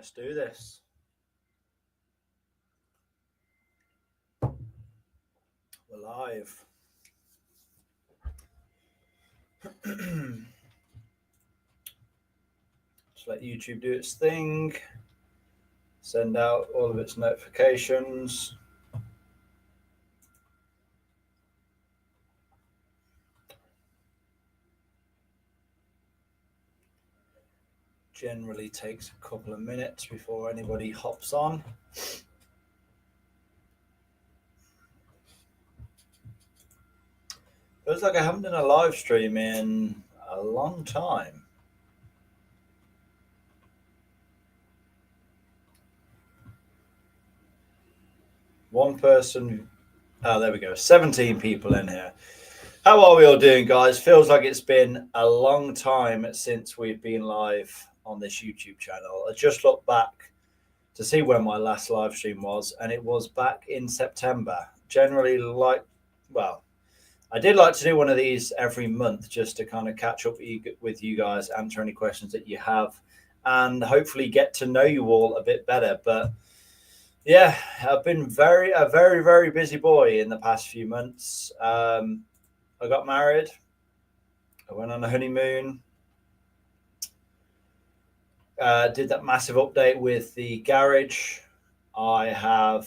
Let's do this. We're live. Just let YouTube do its thing. Send out all of its notifications. Generally takes a couple of minutes before anybody hops on. Feels like I haven't done a live stream in a long time. One person. Oh, there we go. 17 people in here. How are we all doing, guys? Feels like it's been a long time since we've been live on this YouTube channel. I just looked back to see when my last live stream was, and it was back in September. Generally, I did like to do one of these every month just to kind of catch up with you guys, answer any questions that you have, and hopefully get to know you all a bit better. But yeah, I've been a very busy boy in the past few months. I got married. I went on a honeymoon. Did that massive update with the garage. I have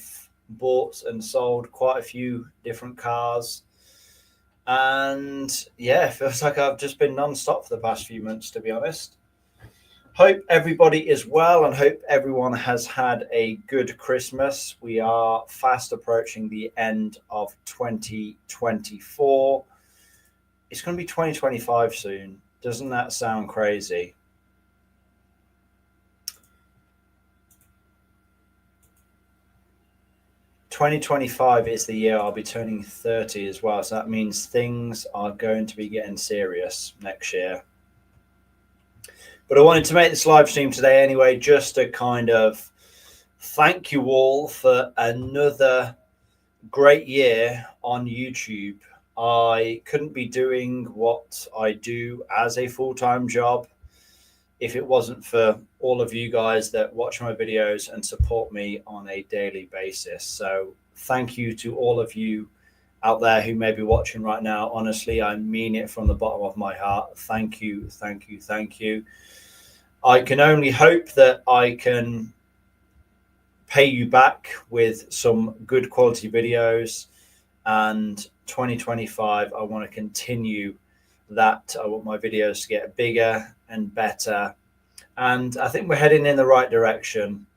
bought and sold quite a few different cars. And yeah, it feels like I've just been non-stop for the past few months, to be honest. Hope everybody is well and hope everyone has had a good Christmas. We are fast approaching the end of 2024. It's going to be 2025 soon. Doesn't that sound crazy? "2025 is the year I'll be turning 30 as well. So that means things are going to be getting serious next year. But I wanted to make this live stream today anyway, just to kind of thank you all for another great year on YouTube. I couldn't be doing what I do as a full-time job if it wasn't for all of you guys that watch my videos and support me on a daily basis. So thank you to all of you out there who may be watching right now. Honestly, I mean it from the bottom of my heart. Thank you. I can only hope that I can pay you back with some good quality videos, and 2025 I want to continue that. I want my videos to get bigger and better, and I think we're heading in the right direction.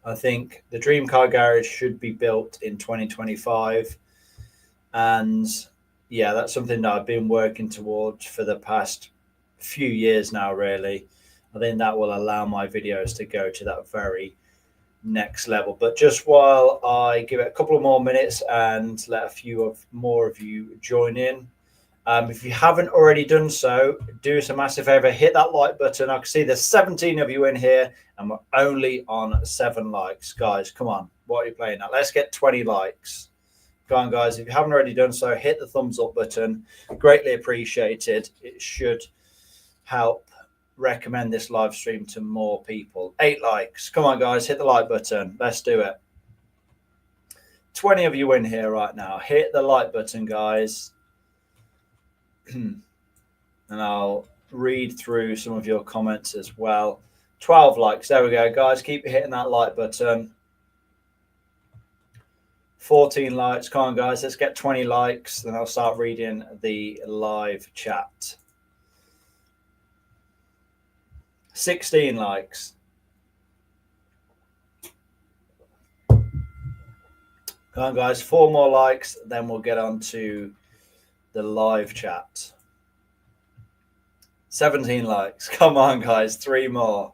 I think the Dream Car Garage should be built in 2025, and yeah, that's something that I've been working towards for the past few years now, really. I think that will allow my videos to go to that very next level. But just while I give it a couple of more minutes and let a few more of you join in, if you haven't already done so, do us a massive favor, hit that like button. I can see there's 17 of you in here and we're only on 7 likes. Guys, come on, what are you playing at? Let's get 20 likes. Go on, guys. If you haven't already done so, hit the thumbs up button. Greatly appreciated. It should help recommend this live stream to more people. 8 likes. Come on, guys, hit the like button. Let's do it. 20 of you in here right now. Hit the like button, guys. And I'll read through some of your comments as well. 12 likes. There we go, guys. Keep hitting that like button. 14 likes. Come on, guys. Let's get 20 likes. Then I'll start reading the live chat. 16 likes. Come on, guys. 4 more likes. Then we'll get on to the live chat. 17 likes. Come on, guys. 3 more.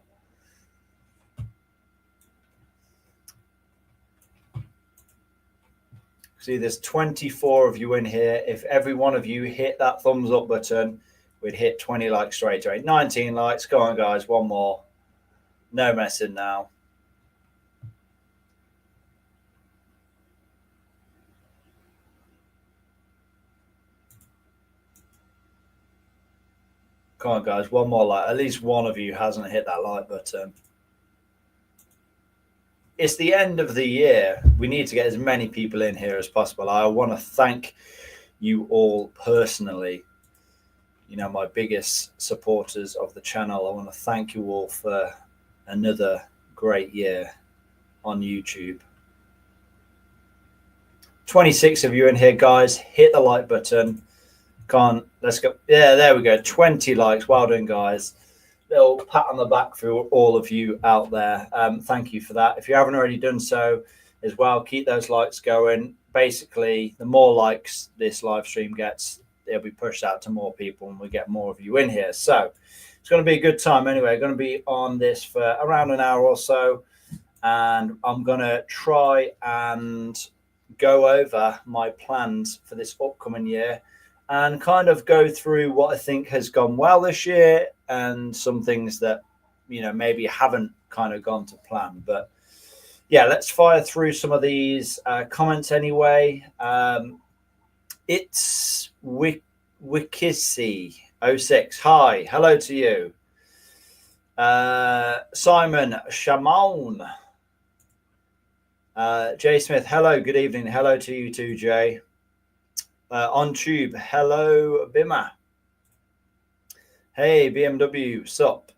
See, there's 24 of you in here. If every one of you hit that thumbs up button, we'd hit 20 likes straight away. 19 likes. Go on, guys. 1 more. No messing now. Come on, guys. 1 more like. At least one of you hasn't hit that like button. it's the end of the year. We need to get as many people in here as possible. I want to thank you all personally. You know, my biggest supporters of the channel. I want to thank you all for another great year on YouTube. 26 of you in here, guys. Hit the like button. Come on, let's go. Yeah, there we go. 20 likes. Well done, guys. Little pat on the back for all of you out there. Thank you for that. If you haven't already done so as well, keep those likes going. Basically, the more likes this live stream gets, it'll be pushed out to more people and we get more of you in here. So it's going to be a good time anyway. I'm going to be on this for around an hour or so, and I'm going to try and go over my plans for this upcoming year and kind of go through what I think has gone well this year and some things that, you know, maybe haven't kind of gone to plan. But yeah, let's fire through some of these comments anyway. It's Wikisi06. Hi, hello to you. Simon Shamon. Jay Smith, hello, good evening. Hello to you too, Jay. On Tube, hello, Bima. Hey, BMW, sup?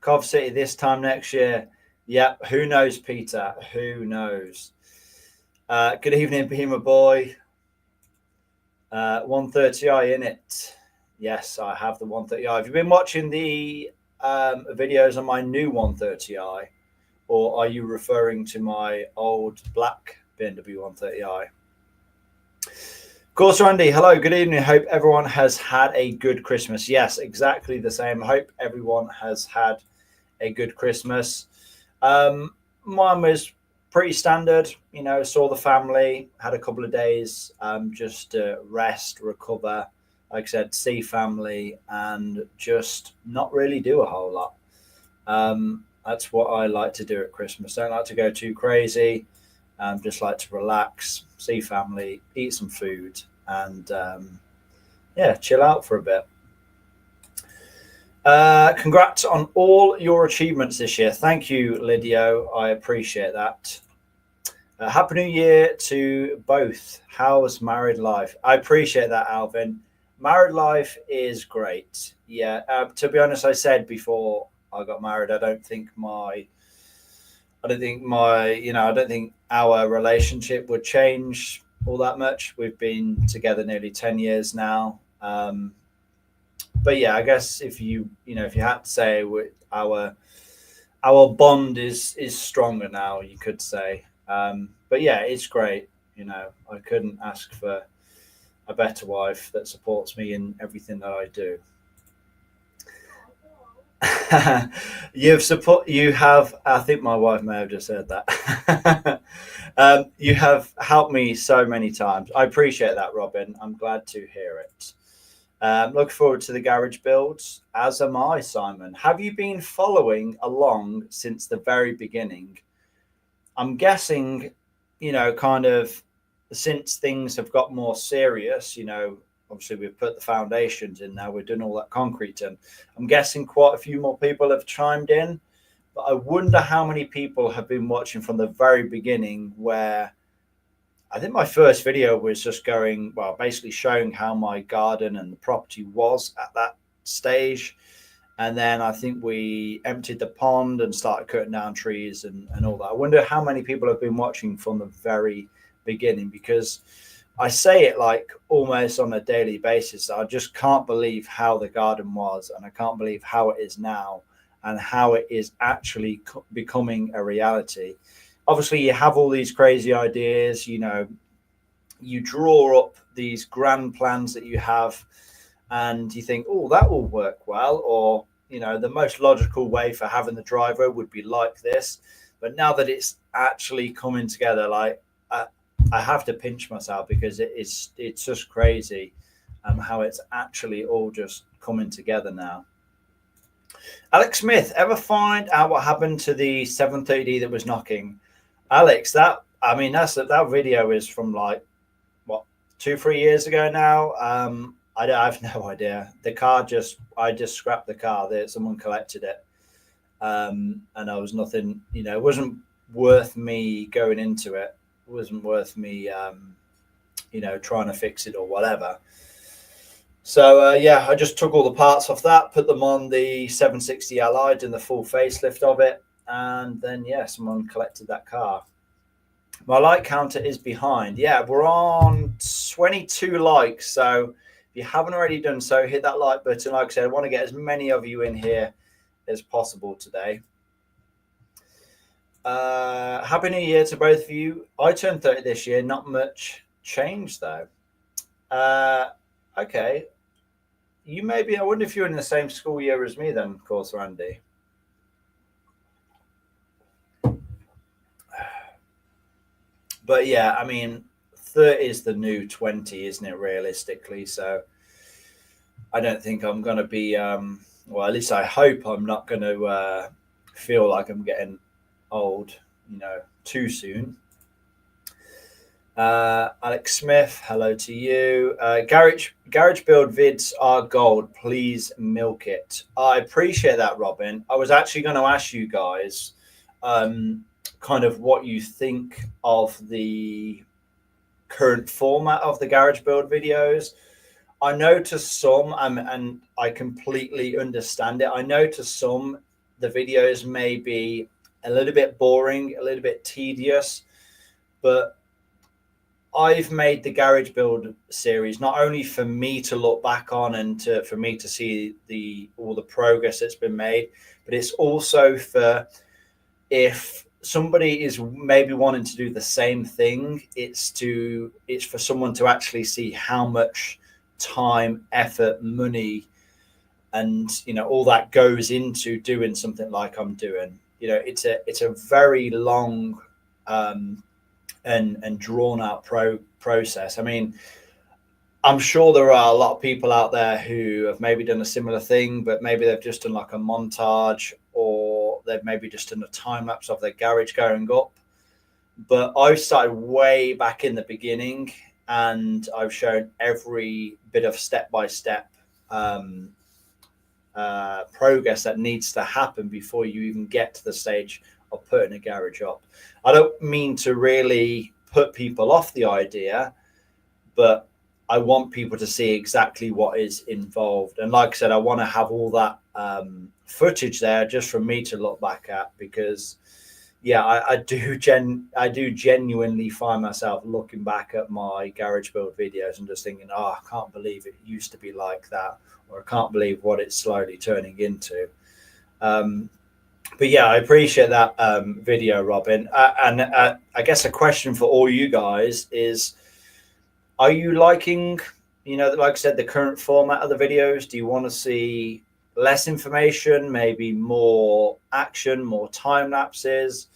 Cov City this time next year. Yeah, who knows, Peter? Who knows? Good evening, Beamer boy. 130i in it. Yes, I have the 130i. Have you been watching the videos on my new 130i, or are you referring to my old black BMW 130i? Of course, Randy. Hello, good evening. Hope everyone has had a good Christmas. Yes, exactly the same. Hope everyone has had a good Christmas. Mine was pretty standard, you know, saw the family, had a couple of days just to rest, recover, like I said, see family and just not really do a whole lot. That's what I like to do at Christmas. Don't like to go too crazy. Just like to relax, see family, eat some food, and yeah, chill out for a bit. Congrats on all your achievements this year. Thank you, Lydio. I appreciate that. Happy New Year to both. How's married life? I appreciate that, Alvin. Married life is great. Yeah. To be honest, I said before I got married, I don't think our relationship would change all that much. We've been together nearly 10 years now. But yeah, I guess if you had to say our bond is stronger now, you could say. But yeah, it's great. You know, I couldn't ask for a better wife that supports me in everything that I do. You have, I think my wife may have just said that. You have helped me so many times. I appreciate that, Robin. I'm glad to hear it. Looking forward to the garage builds, as am I, Simon. Have you been following along since the very beginning? I'm guessing, you know, kind of since things have got more serious, you know, obviously we've put the foundations in now, we're doing all that concrete, and I'm guessing quite a few more people have chimed in. But I wonder how many people have been watching from the very beginning, where I think my first video was just going, well, basically showing how my garden and the property was at that stage. And then I think we emptied the pond and started cutting down trees and all that. I wonder how many people have been watching from the very beginning, because I say it like almost on a daily basis. I just can't believe how the garden was, and I can't believe how it is now and how it is actually becoming a reality. Obviously, you have all these crazy ideas, you know, you draw up these grand plans that you have and you think, oh, that will work well. Or, you know, the most logical way for having the driveway would be like this. But now that it's actually coming together, like I have to pinch myself, because it's just crazy how it's actually all just coming together now. Alex Smith, ever find out what happened to the 730D that was knocking? Alex, that video is from like, what, 2-3 years ago now. I have no idea. The car I just scrapped the car. Someone collected it. and I was nothing, it wasn't worth me going into it. It wasn't worth me, trying to fix it or whatever. So I just took all the parts off that, put them on the 760 Allied in the full facelift of it, and then someone collected that car. My like counter is behind. Yeah, we're on 22 likes. So if you haven't already done so, hit that like button. Like I said, I want to get as many of you in here as possible today. Happy New Year to both of you. I turned 30 this year. Not much change though. Okay. You maybe, I wonder if you're in the same school year as me then, of course, Randy. But yeah, I mean, 30 is the new 20, isn't it, realistically? So I don't think I'm going to be, well, at least I hope I'm not going to feel like I'm getting old, too soon. Alex Smith, hello to you. Garage build vids are gold. Please milk it. I appreciate that, Robin. I was actually going to ask you guys kind of what you think of the current format of the garage build videos. I know to some, and I completely understand it. I know to some the videos may be a little bit boring, a little bit tedious, but I've made the garage build series not only for me to look back on and for me to see all the progress that's been made, but it's also for if somebody is maybe wanting to do the same thing, it's for someone to actually see how much time, effort, money, and all that goes into doing something like I'm doing. It's a very long and drawn out process. I mean, I'm sure there are a lot of people out there who have maybe done a similar thing, but maybe they've just done like a montage, or they've maybe just done a time lapse of their garage going up. But I've started way back in the beginning, and I've shown every bit of step-by-step progress that needs to happen before you even get to the stage of putting a garage up. I don't mean to really put people off the idea, but I want people to see exactly what is involved. And like I said, I want to have all that footage there just for me to look back at, because I do genuinely find myself looking back at my garage build videos and just thinking, I can't believe it used to be like that, or I can't believe what it's slowly turning into. But I appreciate that video, Robin. And I guess a question for all you guys is, are you liking, like I said, the current format of the videos? Do you want to see less information, maybe more action, more time lapses?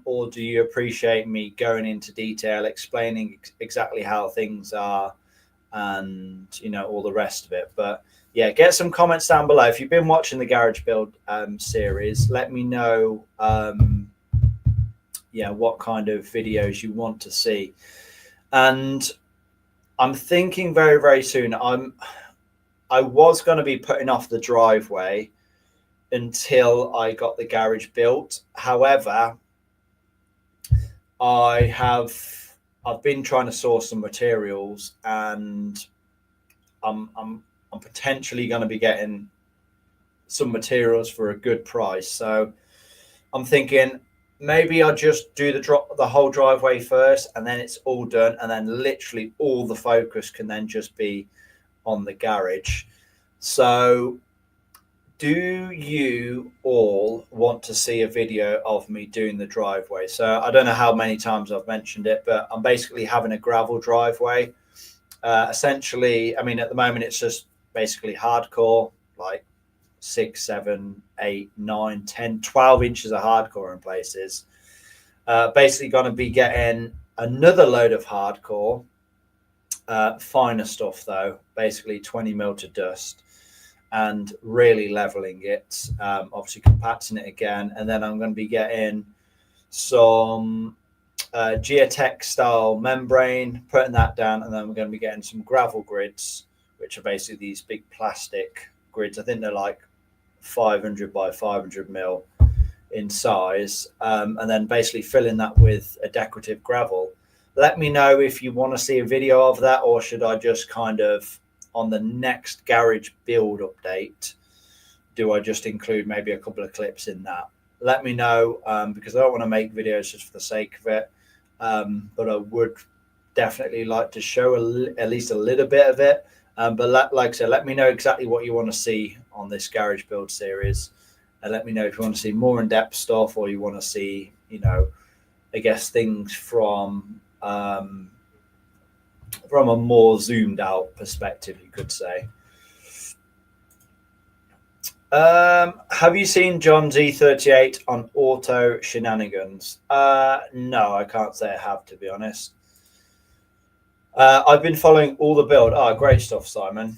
Or do you appreciate me going into detail, explaining exactly how things are and, all the rest of it? But get some comments down below. If you've been watching the garage build series, let me know what kind of videos you want to see. And I'm thinking very, very soon, I was going to be putting off the driveway until I got the garage built. However, I've been trying to source some materials, and I'm potentially going to be getting some materials for a good price. So I'm thinking maybe I'll just do the whole driveway first, and then it's all done, and then literally all the focus can then just be on the garage. So do you all want to see a video of me doing the driveway? So I don't know how many times I've mentioned it, but I'm basically having a gravel driveway. Essentially, I mean, at the moment it's just basically hardcore, like 6, 7, 8, 9, 10, 12 inches of hardcore in places. Basically going to be getting another load of hardcore, finer stuff though, basically 20 mil to dust, and really leveling it, obviously compacting it again. And then I'm going to be getting some geotech style membrane, putting that down, and then we're going to be getting some gravel grids, which are basically these big plastic grids. I think they're like 500 by 500 mil in size, and then basically filling that with a decorative gravel. Let me know if you want to see a video of that, or should I just kind of, on the next garage build update, do I just include maybe a couple of clips in that? Let me know, because I don't want to make videos just for the sake of it, but I would definitely like to show at least a little bit of it. But like I said, let me know exactly what you want to see on this garage build series, and let me know if you want to see more in-depth stuff, or you want to see, I guess, things from a more zoomed out perspective, you could say. Have you seen John's E38 on Auto Shenanigans? No, I can't say I have, to be honest. I've been following all the build. Oh, great stuff, Simon.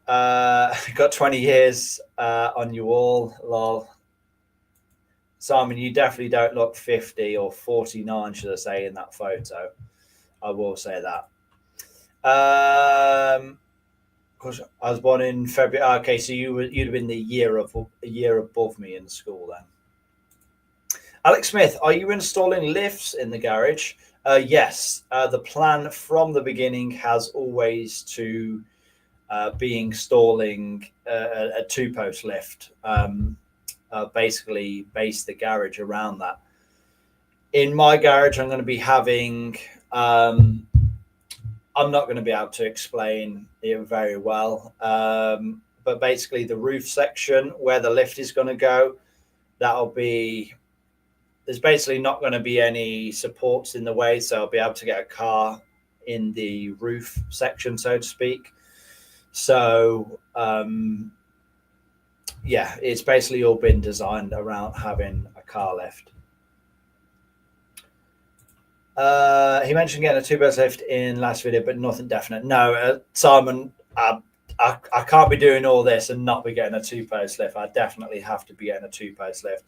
Got 20 years on you all. Lol. Simon, you definitely don't look 50 or 49, should I say, in that photo. I will say that. Of course, I was born in February. Okay, so you'd have been a year above me in school then. Alex Smith, are you installing lifts in the garage? Yes. The plan from the beginning has always to be installing a two-post lift. Basically base the garage around that. In my garage, I'm going to be having, I'm not going to be able to explain it very well, but basically the roof section where the lift is going to go, there's basically not going to be any supports in the way, so I'll be able to get a car in the roof section, so to speak. So yeah, it's basically all been designed around having a car lift. He mentioned getting a two-post lift in last video, but nothing definite. No, Simon, I can't be doing all this and not be getting a two-post lift. I definitely have to be getting a two-post lift.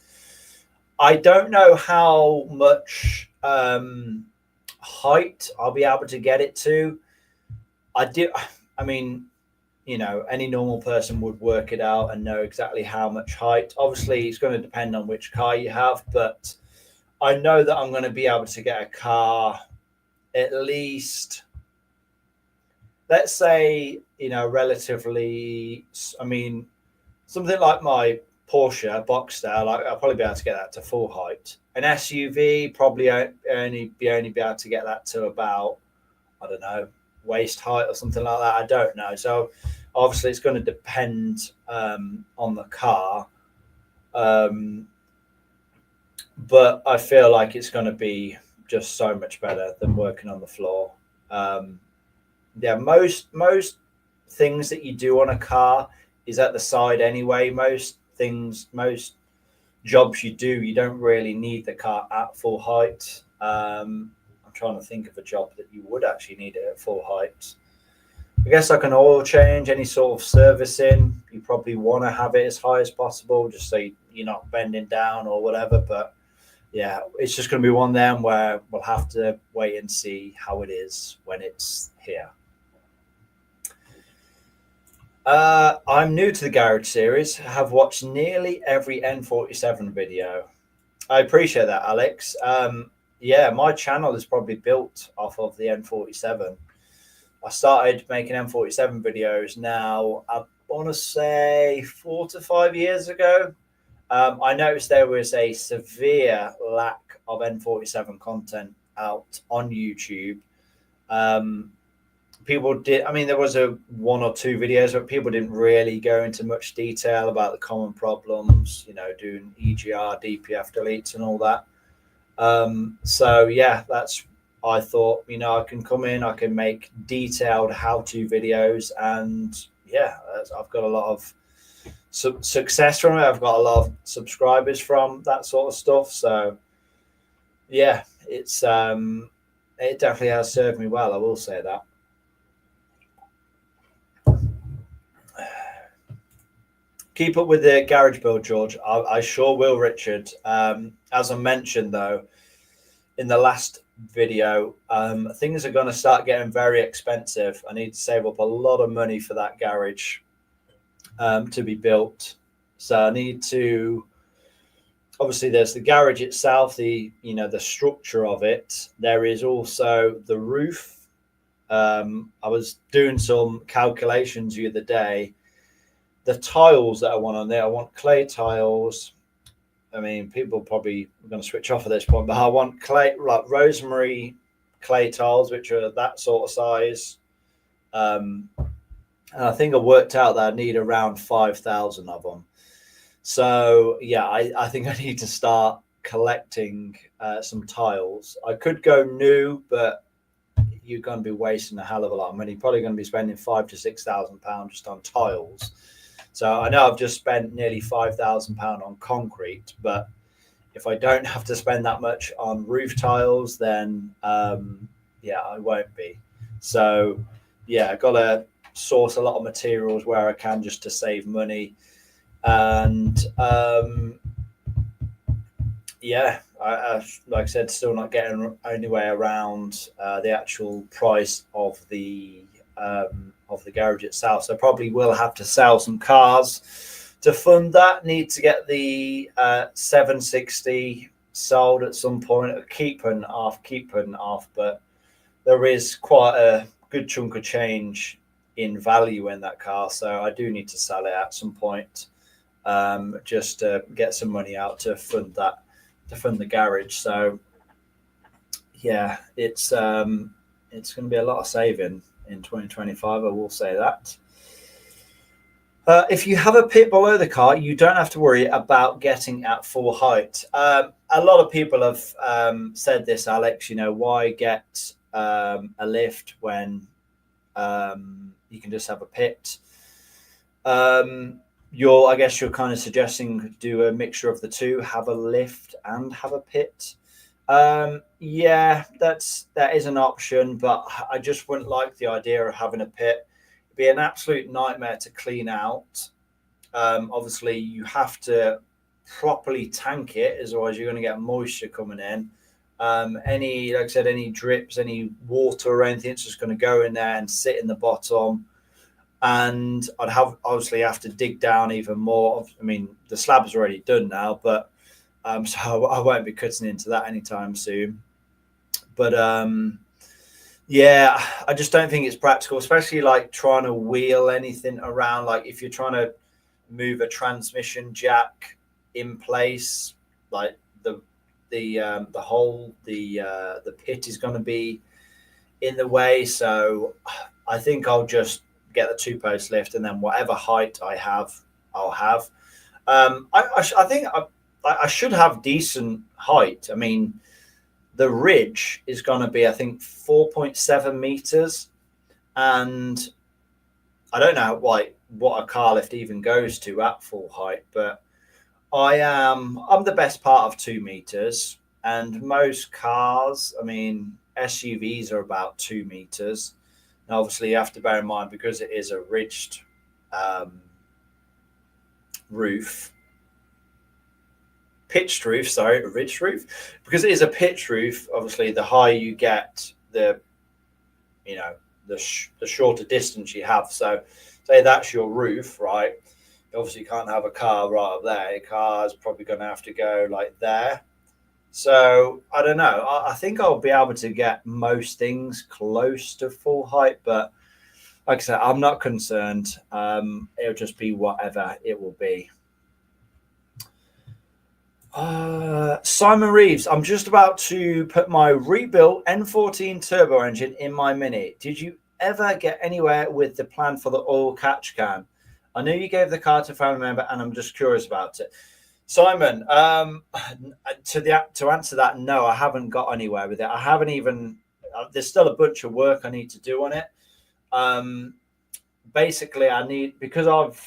I don't know how much height I'll be able to get it to. I mean, any normal person would work it out and know exactly how much height. Obviously, it's going to depend on which car you have, but I know that I'm going to be able to get a car at least, let's say, relatively, something like my Porsche Boxster, I'll probably be able to get that to full height. An SUV, probably only be able to get that to about, I don't know, waist height or something like that. I don't know. So obviously it's going to depend on the car. But I feel like it's going to be just so much better than working on the floor. Yeah, most things that you do on a car is at the side anyway. Most jobs you do, you don't really need the car at full height. I'm trying to think of a job that you would actually need it at full height. I guess like an oil change, any sort of servicing, you probably want to have it as high as possible, just so you're not bending down or whatever. But yeah, it's just going to be one of them where we'll have to wait and see how it is when it's here. I'm new to the garage series. I have watched nearly every N47 video. I appreciate that, Alex. Yeah, my channel is probably built off of the N47. I started making N47 videos now, I want to say 4 to 5 years ago. I noticed there was a severe lack of N47 content out on YouTube. People did, there was one or two videos, but people didn't really go into much detail about the common problems, doing EGR, DPF deletes and all that. So yeah, I thought, I can come in, I can make detailed how-to videos, and yeah, I've got a lot of success from it. I've got a lot of subscribers from that sort of stuff. So yeah, it definitely has served me well, I will say that. Keep up with the garage build, George. I sure will, Richard. As I mentioned, though, in the last video, things are going to start getting very expensive. I need to save up a lot of money for that garage to be built. So I need to, obviously there's the garage itself, the structure of it. There is also the roof. I was doing some calculations the other day. The tiles that I want on there, I want clay tiles. I mean, people probably are going to switch off at this point, but I want clay, like rosemary clay tiles, which are that sort of size. And I think I worked out that I need around 5,000 of them. So yeah, I think I need to start collecting some tiles. I could go new, but you're going to be wasting a hell of a lot of money. You're probably going to be spending £5,000 to £6,000 just on tiles. So I know I've just spent nearly £5,000 on concrete, but if I don't have to spend that much on roof tiles, then yeah, I won't be. So yeah, I got to source a lot of materials where I can just to save money. And yeah, I like I said, still not getting anywhere around the actual price of the garage itself. So probably will have to sell some cars to fund that. Need to get the 760 sold at some point. Keep putting off, but there is quite a good chunk of change in value in that car, so I do need to sell it at some point, just to get some money out to fund that, to fund the garage. So yeah, it's going to be a lot of saving in 2025. I will say that. If you have a pit below the car, you don't have to worry about getting at full height. A lot of people have said this, Alex. Why get a lift when you can just have a pit? I guess you're kind of suggesting do a mixture of the two, have a lift and have a pit. Yeah, that is an option, but I just wouldn't like the idea of having a pit. It'd be an absolute nightmare to clean out. Obviously, you have to properly tank it, otherwise you're going to get moisture coming in. Like I said, any drips, any water or anything, it's just going to go in there and sit in the bottom. And I'd obviously have to dig down even more. I mean, the slab's already done now, but so I won't be cutting into that anytime soon. But yeah, I just don't think it's practical, especially like trying to wheel anything around. Like if you're trying to move a transmission jack in place, like the pit is going to be in the way. So I think I'll just get the 2-post lift, and then whatever height I have, I'll have. I think I should have decent height. I mean, the ridge is going to be, I think, 4.7 meters, and I don't know what a car lift even goes to at full height, but I'm the best part of 2 meters, and most cars, I mean, SUVs are about 2 meters. And obviously, you have to bear in mind, because it is a ridged pitched roof, a ridged roof, because it is a pitched roof. Obviously, the higher you get, the shorter distance you have. So, say that's your roof, right? You obviously can't have a car right up there. A car is probably going to have to go like there. So I don't know. I think I'll be able to get most things close to full height, but like I said, I'm not concerned. It'll just be whatever it will be. Simon Reeves, I'm just about to put my rebuilt N14 turbo engine in my Mini. Did you ever get anywhere with the plan for the oil catch can? I know you gave the car to a family member, and I'm just curious about it. Simon, to answer that, no, I haven't got anywhere with it. I haven't even. There's still a bunch of work I need to do on it. Basically, I need, because I've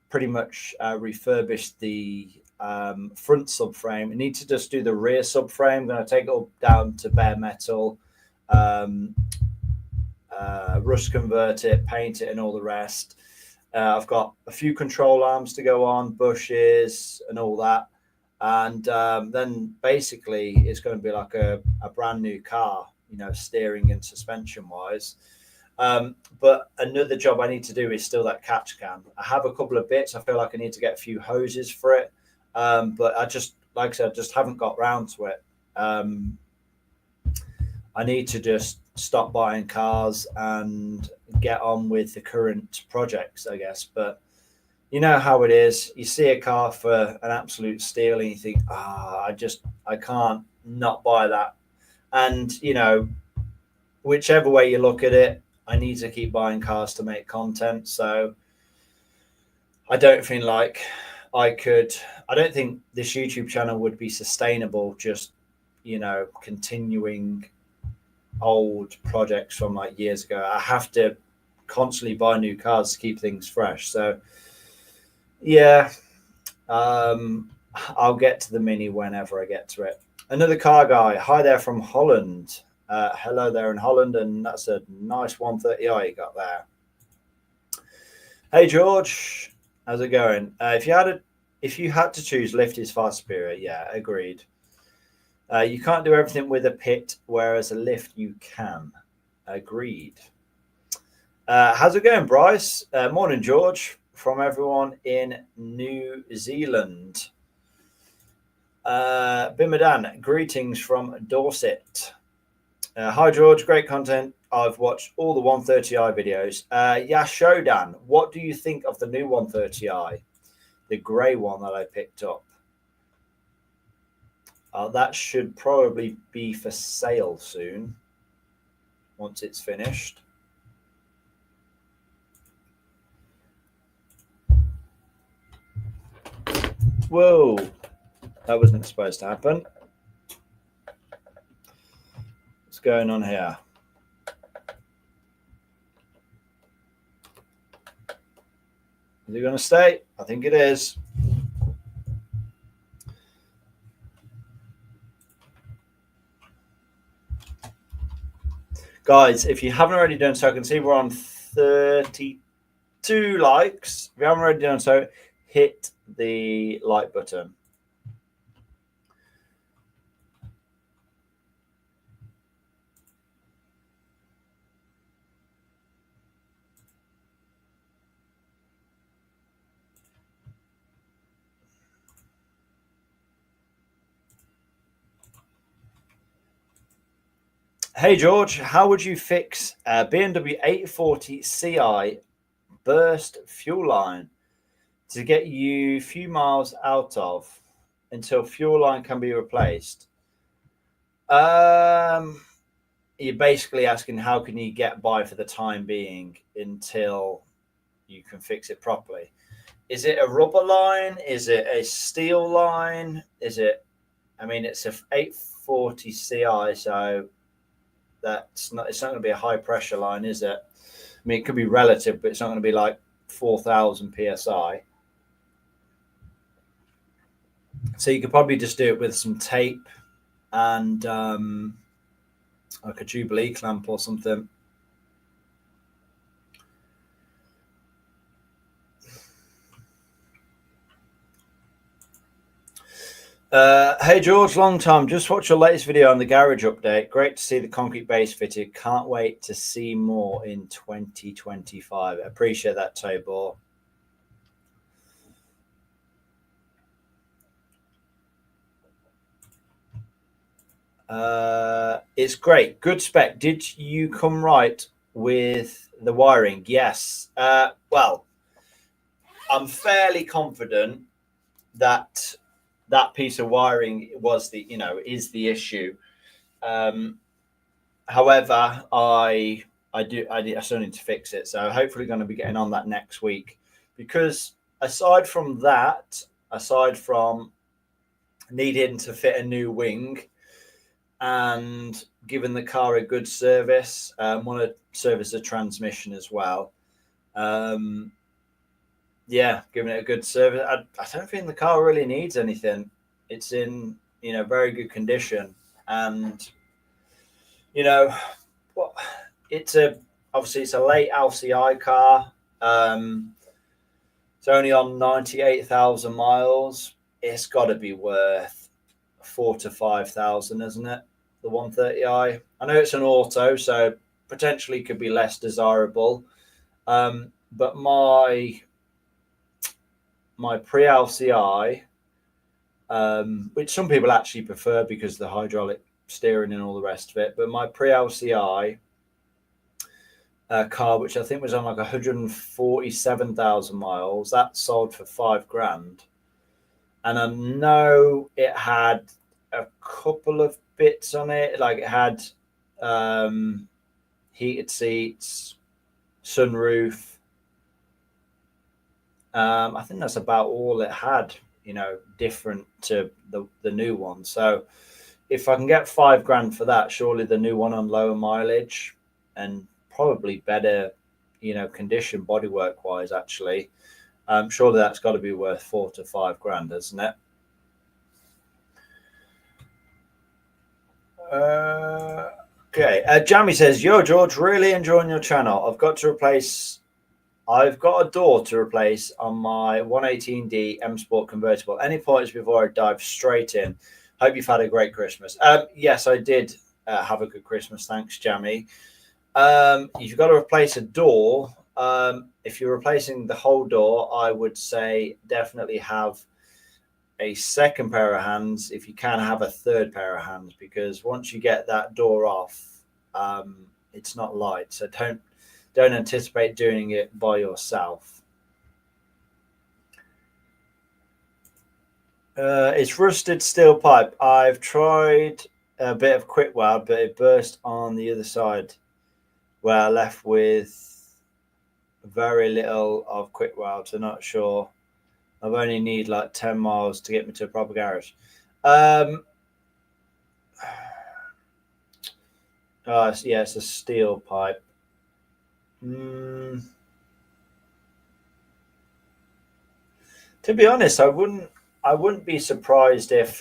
pretty much refurbished the front subframe. I need to just do the rear subframe. I'm going to take it all down to bare metal, rust convert it, paint it, and all the rest. I've got a few control arms to go on, bushes and all that. And then basically it's going to be like a brand new car, steering and suspension wise. But another job I need to do is still that catch can. I have a couple of bits. I feel like I need to get a few hoses for it. But I just, like I said, just haven't got round to it. I need to just stop buying cars and get on with the current projects, I guess. But you know how it is. You see a car for an absolute steal and you think, I can't not buy that. And, you know, whichever way you look at it, I need to keep buying cars to make content. So I don't feel like I don't think this YouTube channel would be sustainable just, you know, continuing old projects from like years ago. I have to constantly buy new cars to keep things fresh. So yeah, I'll get to the Mini whenever I get to it. Another car guy. Hi there from Holland. Hello there in Holland, and that's a nice 130i you got there. Hey George, how's it going? If you had to choose, lift is far superior. Yeah, agreed. You can't do everything with a pit, whereas a lift you can. Agreed. How's it going, Bryce? Morning, George, from everyone in New Zealand. Bimadan, greetings from Dorset. Hi, George. Great content. I've watched all the 130i videos. Yashodan, what do you think of the new 130i? The grey one that I picked up. That should probably be for sale soon, once it's finished. Whoa, that wasn't supposed to happen. What's going on here? Is it going to stay? I think it is. Guys, if you haven't already done so, I can see we're on 32 likes. If you haven't already done so, hit the like button. Hey George, how would you fix a BMW 840 Ci burst fuel line to get you a few miles out of until fuel line can be replaced? You're basically asking how can you get by for the time being until you can fix it properly. Is it a rubber line? Is it a steel line? Is it? I mean, it's a 840 Ci, so it's not going to be a high pressure line, is it? I mean, it could be relative, but it's not going to be like 4,000 psi. So you could probably just do it with some tape and like a Jubilee clamp or something. Hey George, long time. Just watched your latest video on the garage update. Great to see the concrete base fitted. Can't wait to see more in 2025. I appreciate that, Tabor. It's great. Good spec. Did you come right with the wiring? Yes. Well, I'm fairly confident that that piece of wiring was is the issue. However, I still need to fix it. So hopefully going to be getting on that next week, because aside from needing to fit a new wing and giving the car a good service, want to service the transmission as well. Yeah, giving it a good service. I don't think the car really needs anything. It's in very good condition, and obviously it's a late LCI car. It's only on 98,000 miles. It's got to be worth 4,000 to 5,000, isn't it? The 130i. I know it's an auto, so potentially could be less desirable. But my pre-LCI, which some people actually prefer because of the hydraulic steering and all the rest of it, but my pre-LCI car, which I think was on like 147,000 miles, that sold for £5,000. And I know it had a couple of bits on it, like it had heated seats, sunroof. I think that's about all it had, different to the new one. So if I can get £5,000 for that, surely the new one on lower mileage and probably better, condition bodywork wise, actually, surely that's got to be worth £4,000 to £5,000, isn't it? Okay. Jamie says, "Yo, George, really enjoying your channel. I've got a door to replace on my 118D M Sport convertible. Any points before I dive straight in? Hope you've had a great Christmas." Yes, I did have a good Christmas. Thanks, Jamie. You've got to replace a door. If you're replacing the whole door, I would say definitely have a second pair of hands. If you can, have a third pair of hands, because once you get that door off, it's not light. So don't anticipate doing it by yourself. It's rusted steel pipe. I've tried a bit of quick weld, but it burst on the other side, where I left with very little of quick weld. So not sure. I've only need like 10 miles to get me to a proper garage. Yeah, it's a steel pipe. To be honest, I wouldn't be surprised if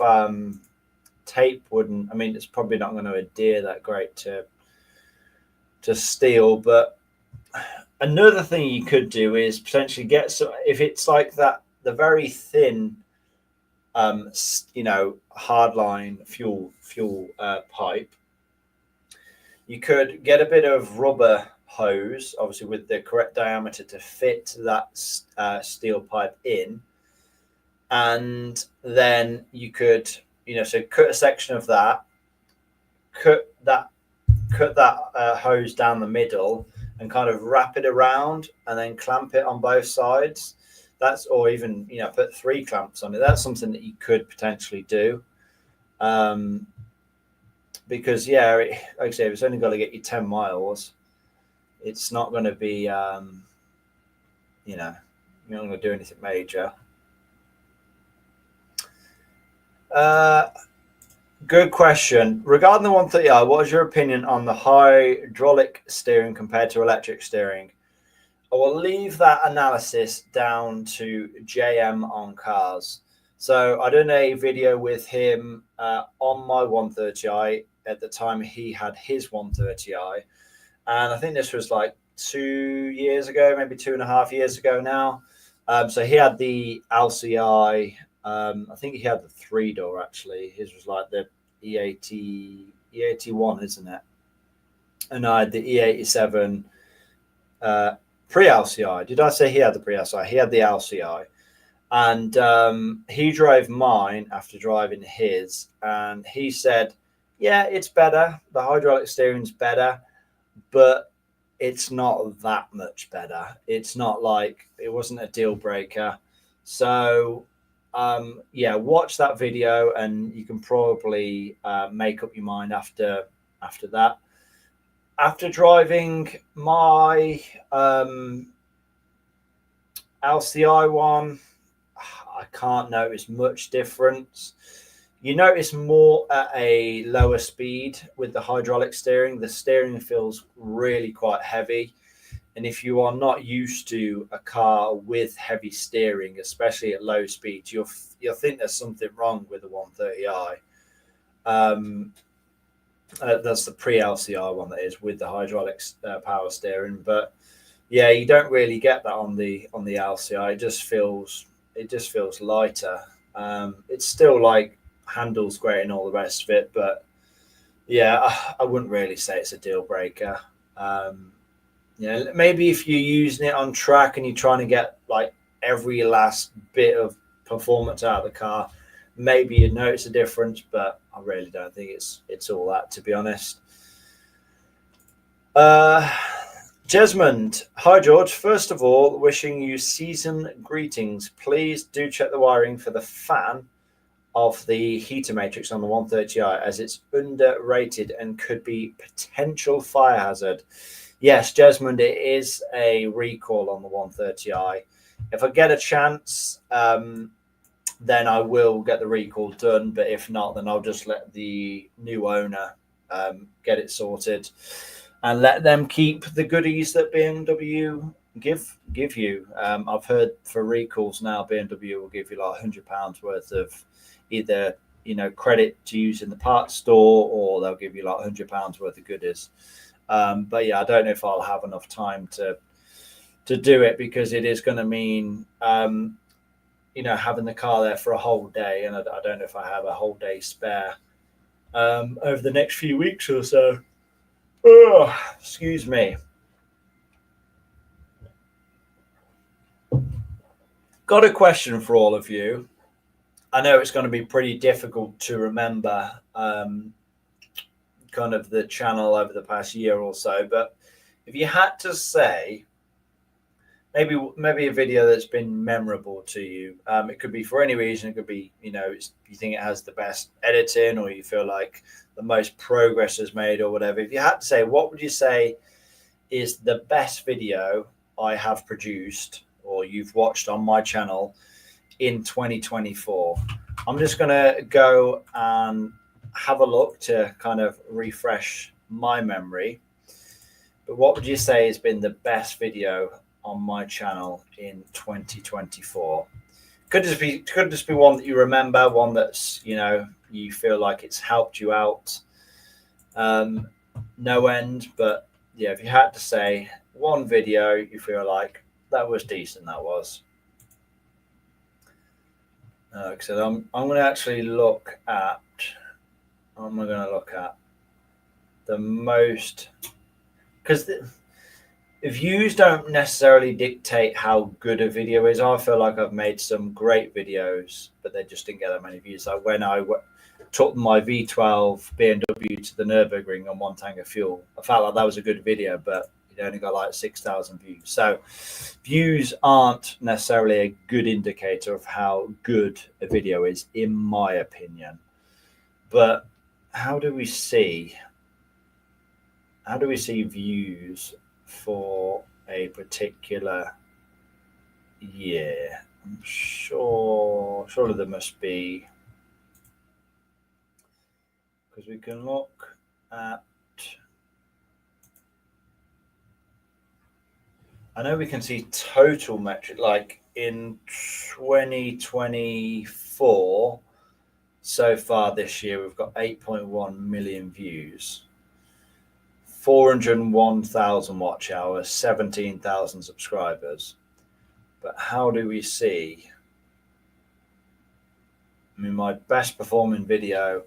tape wouldn't. I mean, it's probably not going to adhere that great to steel, but another thing you could do is potentially get some, if it's like that, the very thin, hardline fuel pipe. You could get a bit of rubber hose, obviously with the correct diameter to fit that steel pipe in, and then you could, so cut a section of that, cut that hose down the middle, and kind of wrap it around, and then clamp it on both sides. Or even put 3 clamps on it. That's something that you could potentially do. Because like I say, it's only got to get you 10 miles. It's not going to be, you're not going to do anything major. Good question. Regarding the 130i, what is your opinion on the hydraulic steering compared to electric steering? I will leave that analysis down to JM on Cars. So I did a video with him on my 130i at the time he had his 130i. And I think this was like 2 years ago, maybe 2.5 years ago now. So he had the LCI. I think he had the 3-door actually. His was like the E81, isn't it? And I had the E87 pre-LCI. Did I say he had the pre-LCI? He had the LCI. And he drove mine after driving his. And he said, yeah, it's better. The hydraulic steering's better, but it's not that much better. It's not like, it wasn't a deal breaker. So, watch that video and you can probably make up your mind after that. After driving my LCI one, I can't notice much difference. You notice more at a lower speed with the hydraulic steering. The steering feels really quite heavy. And if you are not used to a car with heavy steering, especially at low speeds, you'll think there's something wrong with the 130i. That's the pre-LCI one, that is, with the hydraulic power steering. But yeah, you don't really get that on the LCI. It just feels lighter. It's still like handles great and all the rest of it, but yeah, I wouldn't really say it's a deal breaker. Maybe if you're using it on track and you're trying to get like every last bit of performance out of the car, maybe you'd notice a difference, but I really don't think it's all that, to be honest. Jesmond, hi George. First of all, wishing you season greetings. Please do check the wiring for the fan of the heater matrix on the 130i, as it's underrated and could be potential fire hazard. Yes, Jesmond, it is a recall on the 130i. If I get a chance, then I will get the recall done. But if not, then I'll just let the new owner get it sorted and let them keep the goodies that BMW give you. I've heard for recalls now, BMW will give you like £100 worth of either credit to use in the parts store, or they'll give you like £100 worth of goodies. But yeah, I don't know if I'll have enough time to do it, because it is going to mean having the car there for a whole day, and I don't know if I have a whole day spare over the next few weeks or so. Oh, excuse me. Got a question for all of you. I know it's going to be pretty difficult to remember kind of the channel over the past year or so, but if you had to say maybe a video that's been memorable to you, it could be for any reason. It could be you think it has the best editing, or you feel like the most progress is made, or whatever. If you had to say, what would you say is the best video I have produced or you've watched on my channel in 2024? I'm just going to go and have a look to kind of refresh my memory. But what would you say has been the best video on my channel in 2024? Could just be one that you remember, one that's you feel like it's helped you out no end. But yeah, if you had to say one video you feel like that was decent, that was. So I'm going to actually look at. I'm going to look at the most, because the views don't necessarily dictate how good a video is. I feel like I've made some great videos, but they just didn't get that many views. Like when I took my V12 BMW to the Nürburgring on one tank of fuel, I felt like that was a good video, but it only got like 6,000 views. So views aren't necessarily a good indicator of how good a video is, in my opinion. But how do we see views for a particular year? I'm surely there must be, because we can look at, I know we can see total metric, like in 2024 so far this year we've got 8.1 million views, 401,000 watch hours, 17,000 subscribers. But how do we see? I mean, my best performing video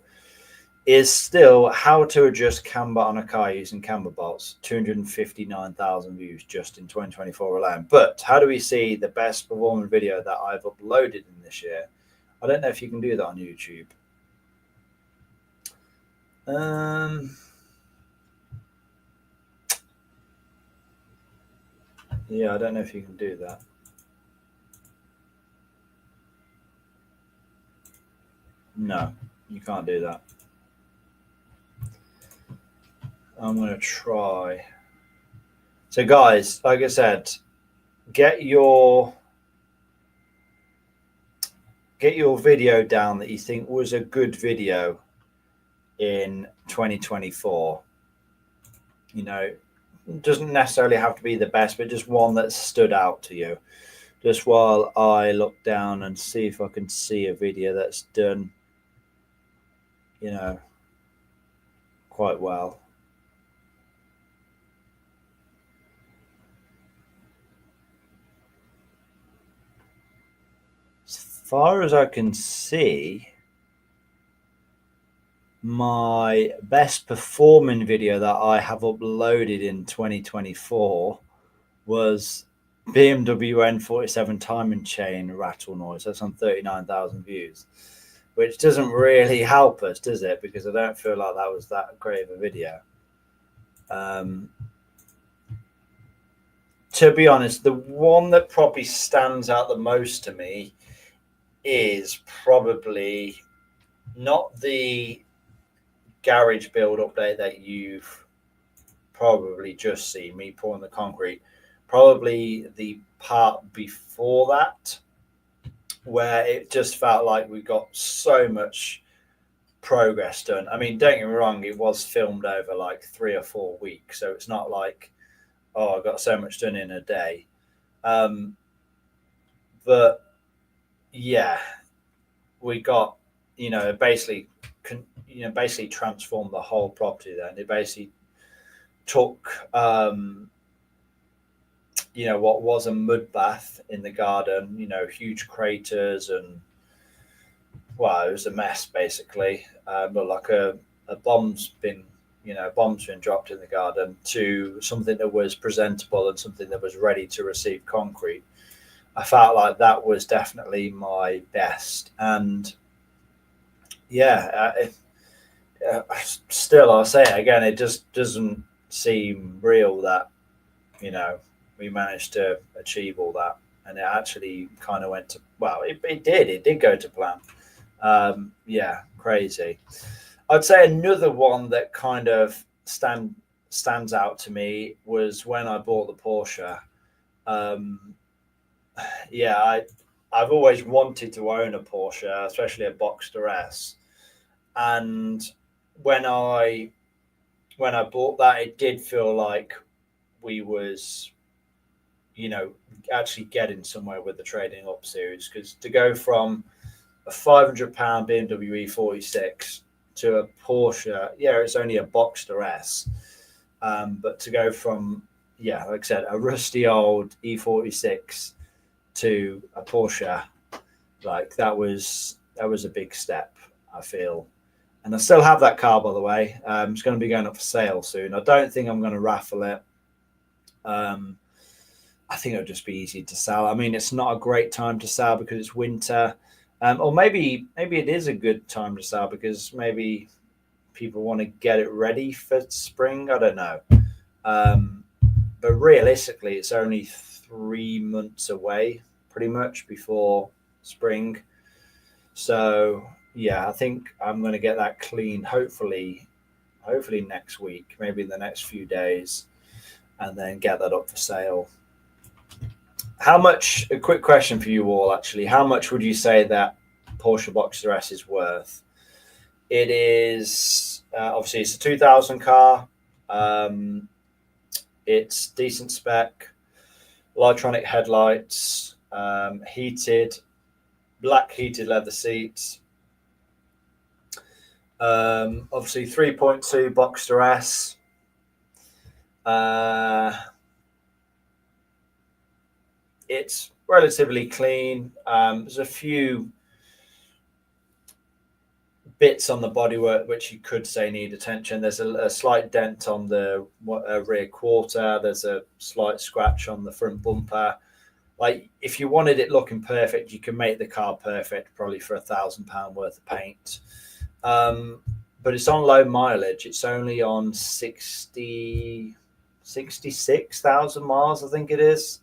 is still how to adjust camber on a car using camber bolts, 259,000 views just in 2024 alone. But how do we see the best performing video that I've uploaded in this year? I don't know if you can do that on YouTube. Yeah, I don't know if you can do that. No, you can't do that. I'm going to try. So guys, like I said, get your video down that you think was a good video in 2024. It doesn't necessarily have to be the best, but just one that stood out to you. Just while I look down and see if I can see a video that's done, quite well. As far as I can see, my best performing video that I have uploaded in 2024 was BMW N47 timing chain rattle noise. That's on 39,000 views, which doesn't really help us, does it? Because I don't feel like that was that great of a video. To be honest, the one that probably stands out the most to me is probably not the garage build update that you've probably just seen, me pouring the concrete, probably the part before that, where it just felt like we got so much progress done. I mean, don't get me wrong, it was filmed over like 3 or 4 weeks, so it's not like, oh, I got so much done in a day. But yeah, we got, basically transformed the whole property. Then it basically took what was a mud bath in the garden, huge craters, and well, it was a mess basically. But like a bomb's been dropped in the garden, to something that was presentable and something that was ready to receive concrete. I felt like that was definitely my best. And yeah, still, I'll say it again, it just doesn't seem real that we managed to achieve all that. And it actually kind of went to, well, it did go to plan. Yeah, crazy. I'd say another one that kind of stands out to me was when I bought the Porsche. Yeah, I've always wanted to own a Porsche, especially a Boxster S. And when I bought that, it did feel like we was, actually getting somewhere with the trading up series, because to go from a £500 BMW E46 to a Porsche, yeah, it's only a Boxster S, but to go from, yeah, like I said, a rusty old E46 to a Porsche, like that was a big step, I feel. And I still have that car, by the way. It's going to be going up for sale soon. I don't think I'm going to raffle it. I think it'll just be easy to sell. I mean, it's not a great time to sell because it's winter, or maybe it is a good time to sell because maybe people want to get it ready for spring. I don't know, but realistically, it's only 3 months away, pretty much, before spring. So yeah, I think I'm going to get that clean. Hopefully next week, maybe in the next few days, and then get that up for sale. How much? A quick question for you all, actually. How much would you say that Porsche Boxster S is worth? It is obviously it's a 2000 car. It's decent spec, Lightronic headlights, black heated leather seats. Obviously 3.2 Boxster S. It's relatively clean. There's a few bits on the bodywork which you could say need attention. There's a slight dent on the rear quarter. There's a slight scratch on the front bumper. Like, if you wanted it looking perfect, you can make the car perfect probably for £1,000 worth of paint. But it's on low mileage. It's only on 66,000 miles, I think it is.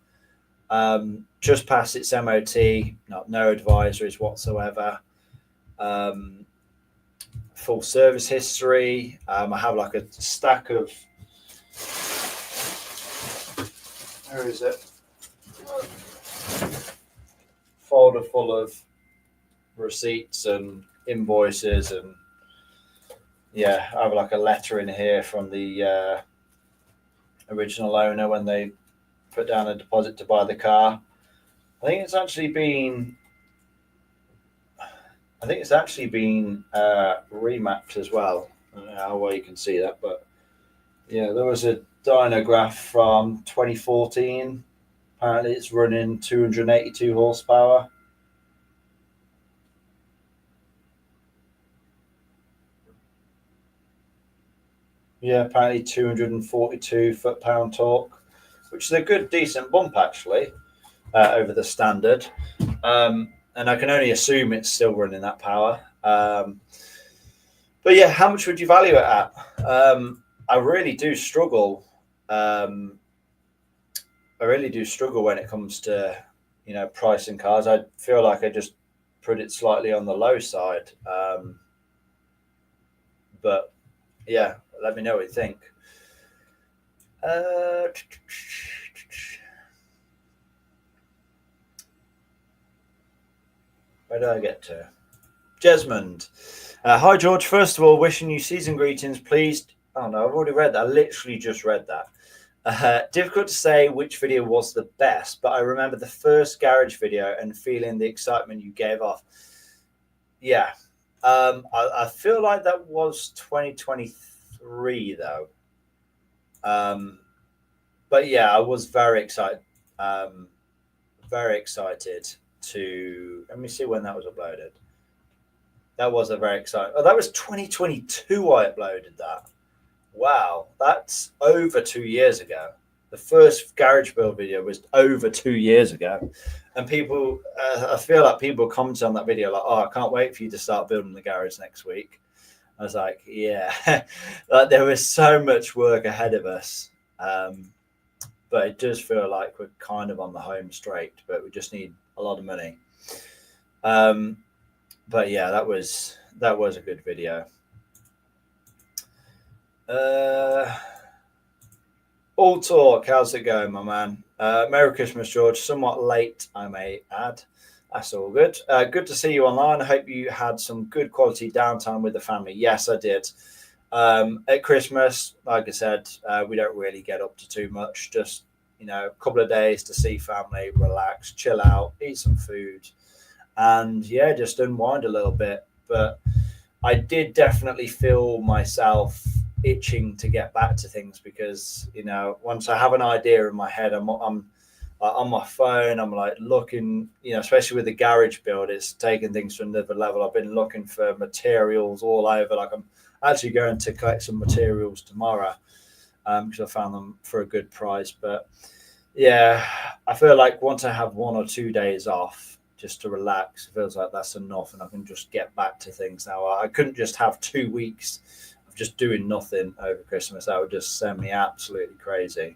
Just past its MOT, no advisories whatsoever. Full service history. I have like a stack of, where is it? Folder full of receipts and invoices, and yeah, I have like a letter in here from the original owner when they put down a deposit to buy the car. I think it's actually been remapped as well. I don't know how well you can see that, but yeah, there was a dynograph from 2014. Apparently it's running 282 horsepower. Yeah, apparently 242 foot-pound torque, which is a good, decent bump actually over the standard. And I can only assume it's still running that power. But yeah, how much would you value it at? I really do struggle. Um, I really do struggle when it comes to pricing cars. I feel like I just put it slightly on the low side. But yeah, let me know what you think. Where do I get to? Jesmond. Hi, George. First of all, wishing you season greetings. Please. Oh, no, I've already read that. I literally just read that. Difficult to say which video was the best, but I remember the first garage video and feeling the excitement you gave off. Yeah. I feel like that was 2023, though. But yeah, I was very excited. Very excited to. Let me see when that was uploaded. That was a very exciting. Oh, that was 2022. I uploaded that. Wow, that's over 2 years ago. The first garage build video was over 2 years ago, and people, I feel like people commented on that video like, "Oh, I can't wait for you to start building the garage next week." I was like, "Yeah," like there was so much work ahead of us, but it does feel like we're kind of on the home straight, but we just need a lot of money. But yeah, that was a good video. All talk, how's it going, my man? Merry Christmas, George. Somewhat late, I may add. That's all good. Good to see you online. I hope you had some good quality downtime with the family. Yes, I did. At Christmas, like I said, we don't really get up to too much. Just a couple of days to see family, relax, chill out, eat some food, and yeah, just unwind a little bit. But I did definitely feel myself itching to get back to things because once I have an idea in my head, I'm on my phone. I'm like looking, especially with the garage build, it's taking things to another level. I've been looking for materials all over. Like I'm actually going to collect some materials tomorrow because I found them for a good price. But yeah, I feel like once I have 1 or 2 days off just to relax, it feels like that's enough and I can just get back to things now. I couldn't just have 2 weeks of just doing nothing over Christmas. That would just send me absolutely crazy.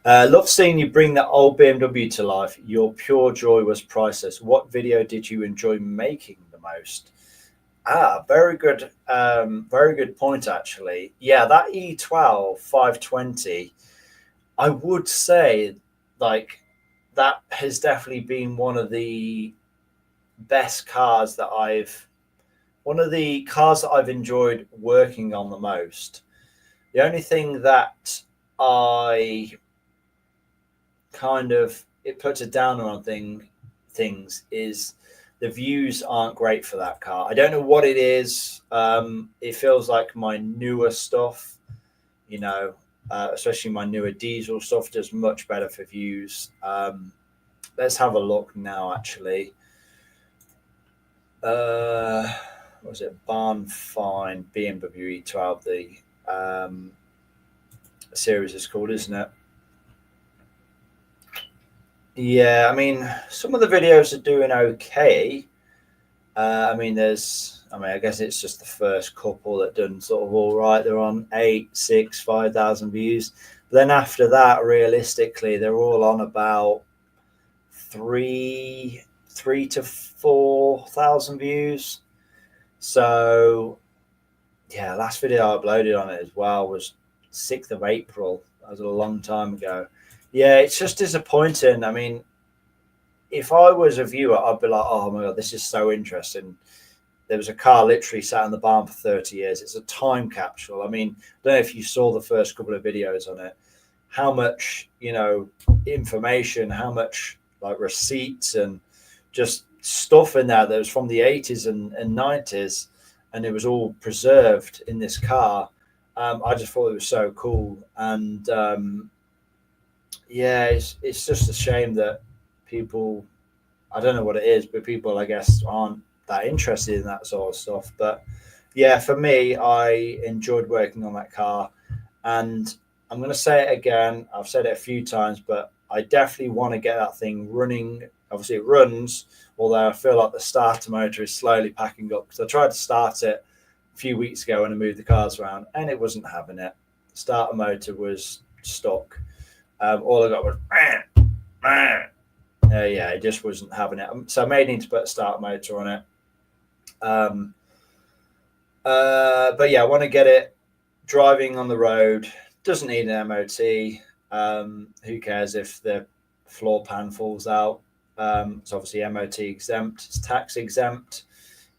Love seeing you bring that old BMW to life. Your pure joy was priceless. What video did you enjoy making the most? Very good point actually. Yeah, that E12 520, I would say like that has definitely been one of the best cars that one of the cars that I've enjoyed working on the most. The only thing that I kind of it puts a downer on things is the views aren't great for that car. I don't know what it is. It feels like my newer stuff, especially my newer diesel stuff, does much better for views. Let's have a look now, actually. What was it? Barn Fine BMW E12, the series is called, isn't it? Yeah, I mean, some of the videos are doing okay. I guess it's just the first couple that done sort of all right. They're on 8, 6, 5,000 views. But then after that, realistically, they're all on about 3 to 4,000 views. So yeah, last video I uploaded on it as well was 6th of April. That was a long time ago. Yeah, it's just disappointing. I mean, if I was a viewer, I'd be like, oh my God, this is so interesting. There was a car literally sat in the barn for 30 years. It's a time capsule. I mean, I don't know if you saw the first couple of videos on it, how much, information, how much like receipts and just stuff in there that was from the 80s and 90s. And it was all preserved in this car. I just thought it was so cool. And yeah, it's just a shame that people, I don't know what it is, but people, I guess, aren't that interested in that sort of stuff. But Yeah, for me, I enjoyed working on that car, and I'm going to say it again. I've said it a few times, but I definitely want to get that thing running. Obviously, it runs, although I feel like the starter motor is slowly packing up because I tried to start it a few weeks ago when I moved the cars around, and it wasn't having it. The starter motor was stuck. All I got was, yeah, it just wasn't having it. So I may need to put a starter motor on it. Um, but yeah, I want to get it driving on the road. Doesn't need an MOT. Who cares if the floor pan falls out? It's obviously MOT exempt. It's tax exempt.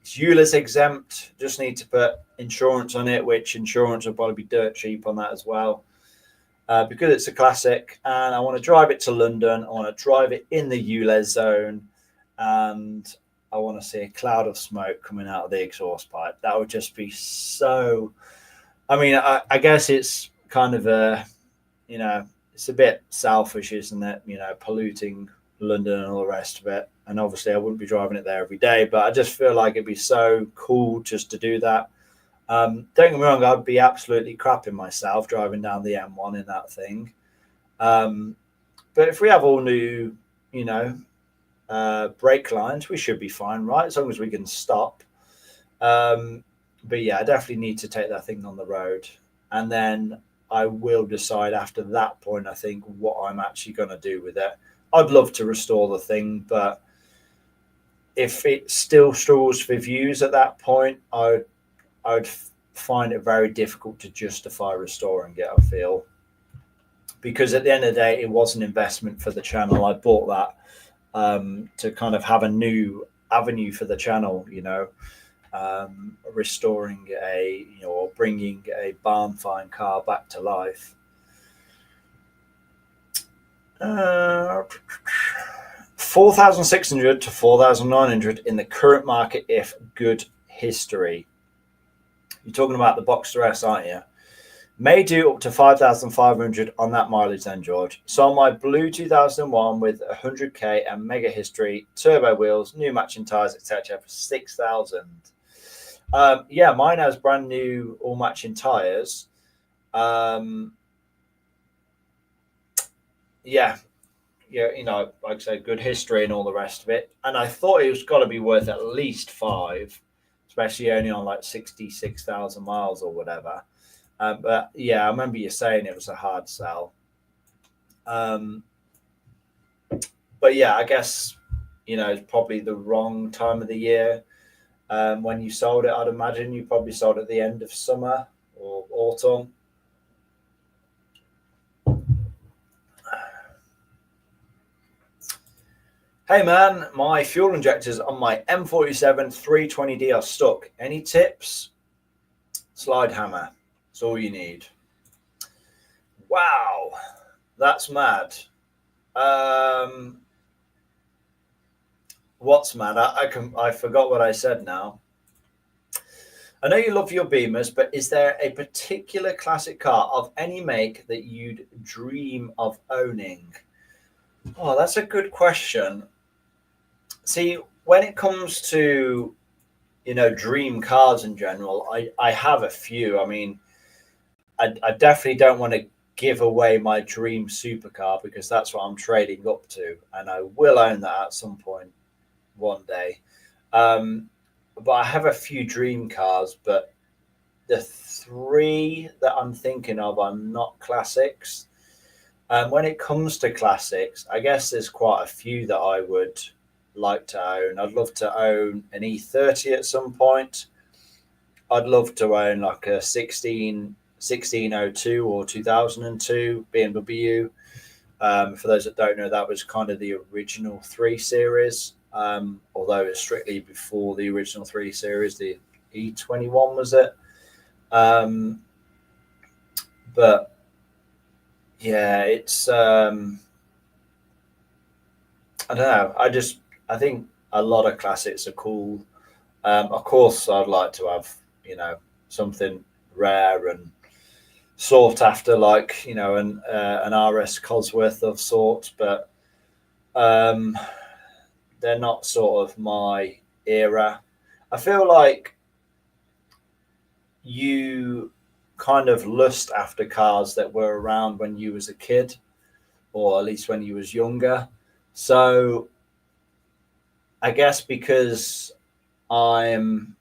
It's ULEZ exempt. Just need to put insurance on it, which insurance will probably be dirt cheap on that as well. Because it's a classic, and I want to drive it to London. I want to drive it in the ULEZ zone, and I want to see a cloud of smoke coming out of the exhaust pipe. That would just be so. I mean, I guess it's kind of it's a bit selfish, isn't it? Polluting London and all the rest of it. And obviously, I wouldn't be driving it there every day, but I just feel like it'd be so cool just to do that. Don't get me wrong, I'd be absolutely crapping myself driving down the M1 in that thing. But if we have all new, brake lines, we should be fine, right? As long as we can stop. But yeah, I definitely need to take that thing on the road. And then I will decide after that point, I think, what I'm actually going to do with it. I'd love to restore the thing, but if it still struggles for views at that point, I'd find it very difficult to justify restoring it, I feel. Because at the end of the day, it was an investment for the channel. I bought that to kind of have a new avenue for the channel, restoring or bringing a barn find car back to life. 4,600 to 4,900 in the current market if good history. You're talking about the Boxster S, aren't you? May do up to 5,500 on that mileage then, George. So on my blue 2001 with 100k and mega history, turbo wheels, new matching tyres, etc. for 6,000. Yeah, mine has brand new all matching tyres. Yeah, like I said, good history and all the rest of it. And I thought it was got to be worth at least 5, especially only on like 66,000 miles or whatever. But yeah, I remember you saying it was a hard sell. But yeah, I guess it's probably the wrong time of the year when you sold it. I'd imagine you probably sold at the end of summer or autumn. Hey man, my fuel injectors on my M47 320D are stuck. Any tips? Slide hammer. That's all you need. Wow, that's mad. What's mad? I forgot what I said now. I know you love your Beamers, but is there a particular classic car of any make that you'd dream of owning? Oh, that's a good question. See, when it comes to dream cars in general, I have a few. I mean, I definitely don't want to give away my dream supercar because that's what I'm trading up to, and I will own that at some point one day. But I have a few dream cars, but the 3 that I'm thinking of are not classics. When it comes to classics, I guess there's quite a few that I would like to own. I'd love to own an E30 at some point. I'd love to own like a 1602 or 2002 BMW. For those that don't know, that was kind of the original 3 Series, although it's strictly before the original 3 Series. The E21 was it? But yeah, it's I don't know. I think a lot of classics are cool. Of course, I'd like to have something rare and sought after, like an RS Cosworth of sorts, but they're not sort of my era. I feel like you kind of lust after cars that were around when you was a kid, or at least when you was younger. So I guess because I'm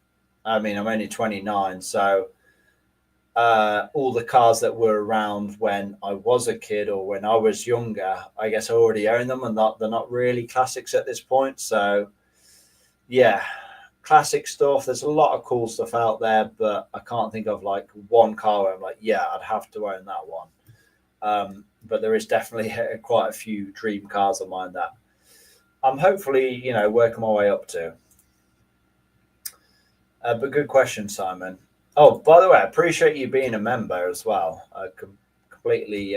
only 29, so all the cars that were around when I was a kid or when I was younger, I guess I already own them, and they're not really classics at this point. So yeah, classic stuff. There's a lot of cool stuff out there, but I can't think of like one car where I'm like, yeah, I'd have to own that one. But there is definitely quite a few dream cars of mine that I'm hopefully, working my way up to. But good question, Simon. Oh, by the way, I appreciate you being a member as well. I completely,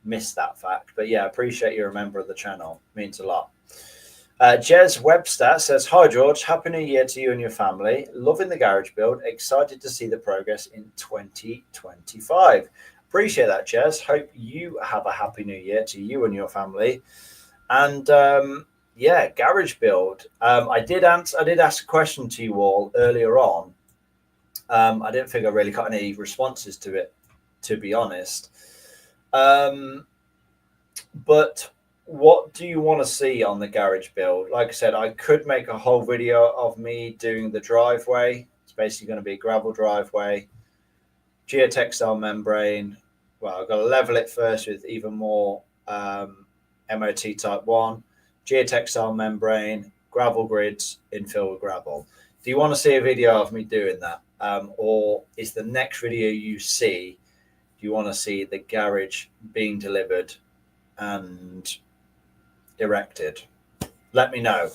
missed that fact. But yeah, I appreciate you're a member of the channel. Means a lot. Jez Webster says, "Hi George, happy New Year to you and your family. Loving the garage build. Excited to see the progress in 2025." Appreciate that, Jez. Hope you have a happy New Year to you and your family. And yeah, garage build. I did ask a question to you all earlier on. I didn't think I really got any responses to it, to be honest. But what do you want to see on the garage build? Like I said, I could make a whole video of me doing the driveway. It's basically going to be a gravel driveway, geotextile membrane. Well, I've got to level it first with even more MOT type 1, geotextile membrane, gravel grids, infill with gravel. Do you want to see a video of me doing that? Or is the next video you see, do you want to see the garage being delivered and erected? Let me know,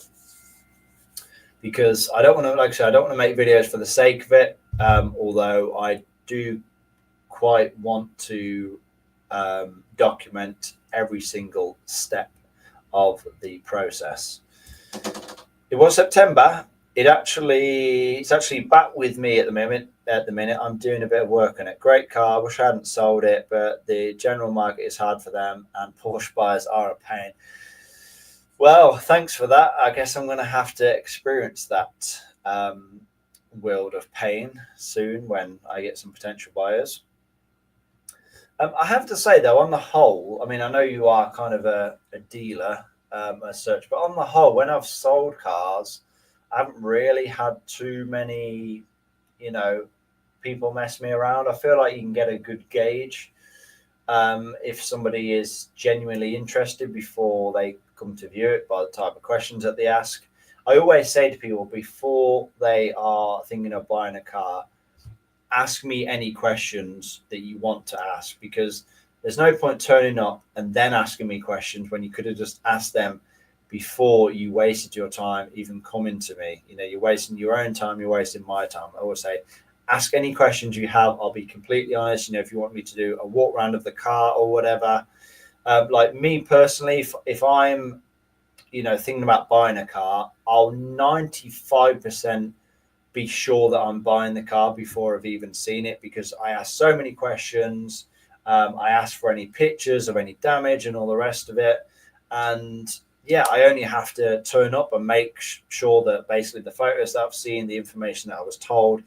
because I don't want to, like I said, I don't want to make videos for the sake of it. Although I do quite want to document every single step of the process. It was September. It's actually back with me at the moment. At the minute, I'm doing a bit of work on it. Great car. Wish I hadn't sold it, but the general market is hard for them, and Porsche buyers are a pain. Well, thanks for that. I guess I'm going to have to experience that world of pain soon when I get some potential buyers. I have to say, though, on the whole, I mean, I know you are kind of a dealer as such, but on the whole, when I've sold cars, I haven't really had too many, people mess me around. I feel like you can get a good gauge if somebody is genuinely interested before they come to view it by the type of questions that they ask. I always say to people before they are thinking of buying a car, ask me any questions that you want to ask, because there's no point turning up and then asking me questions when you could have just asked them before you wasted your time even coming to me. You're wasting your own time, you're wasting my time. I always say, ask any questions you have. I'll be completely honest. If you want me to do a walk around of the car or whatever, like me personally, if I'm, thinking about buying a car, I'll 95% be sure that I'm buying the car before I've even seen it, because I ask so many questions. I ask for any pictures of any damage and all the rest of it. And yeah, I only have to turn up and make sure that basically the photos that I've seen, the information that I was told,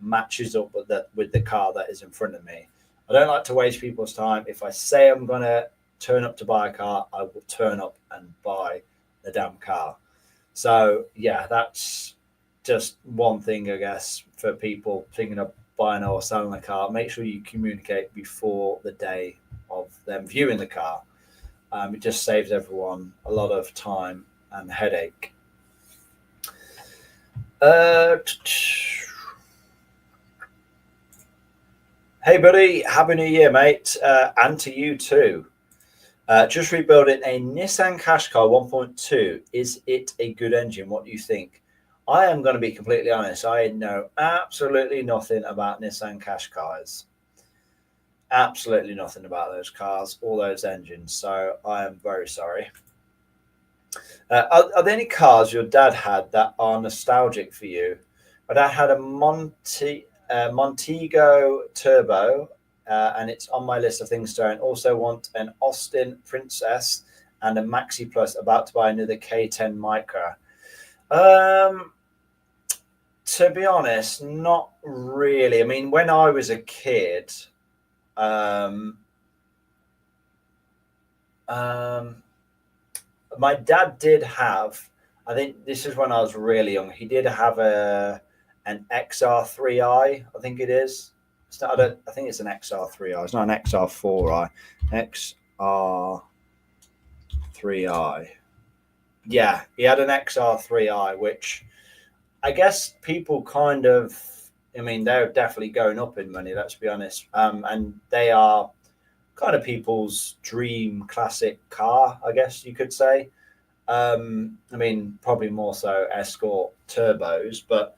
matches up with the car that is in front of me. I don't like to waste people's time. If I say I'm going to turn up to buy a car, I will turn up and buy the damn car. So yeah, that's just one thing, I guess, for people thinking of buying or selling a car. Make sure you communicate before the day of them viewing the car. It just saves everyone a lot of time and headache. Hey, buddy. Happy New Year, mate. And to you too. Just rebuilding a Nissan Qashqai 1.2. Is it a good engine? What do you think? I am going to be completely honest. I know absolutely nothing about Nissan Qashqais. Absolutely nothing about those cars or those engines. So I am very sorry. Are there any cars your dad had that are nostalgic for you? My dad had a Montego Turbo, and it's on my list of things to own. Also want an Austin Princess and a Maxi Plus. About to buy another K10 Micra. To be honest, not really. I mean, when I was a kid, um, um, my dad did have. I think this is when I was really young. He did have an XR3i. I think it is. It's not. I think it's an XR3i. It's not an XR4i. XR3i. Yeah, he had an XR3i, which I guess people kind of. I mean, they're definitely going up in money. Let's be honest. And they are kind of people's dream classic car, I guess you could say. I mean, probably more so Escort turbos, but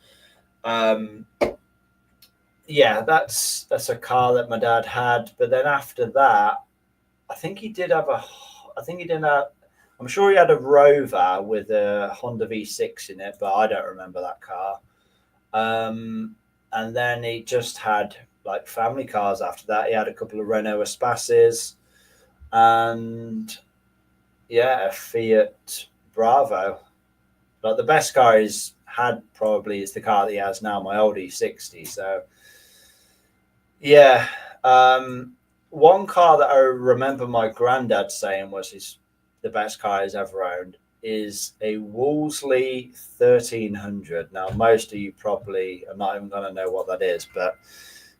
yeah, that's a car that my dad had. But then after that, I think he did have a. I think he didn't have. I'm sure he had a Rover with a Honda V6 in it, but I don't remember that car. And then he just had like family cars after that. He had a couple of Renault Espaces and yeah, a Fiat Bravo. Like the best car he's had probably is the car that he has now, my old E60. So yeah, one car that I remember my granddad saying was the best car he's ever owned is a Wolseley 1300. Now, most of you probably are not even going to know what that is, but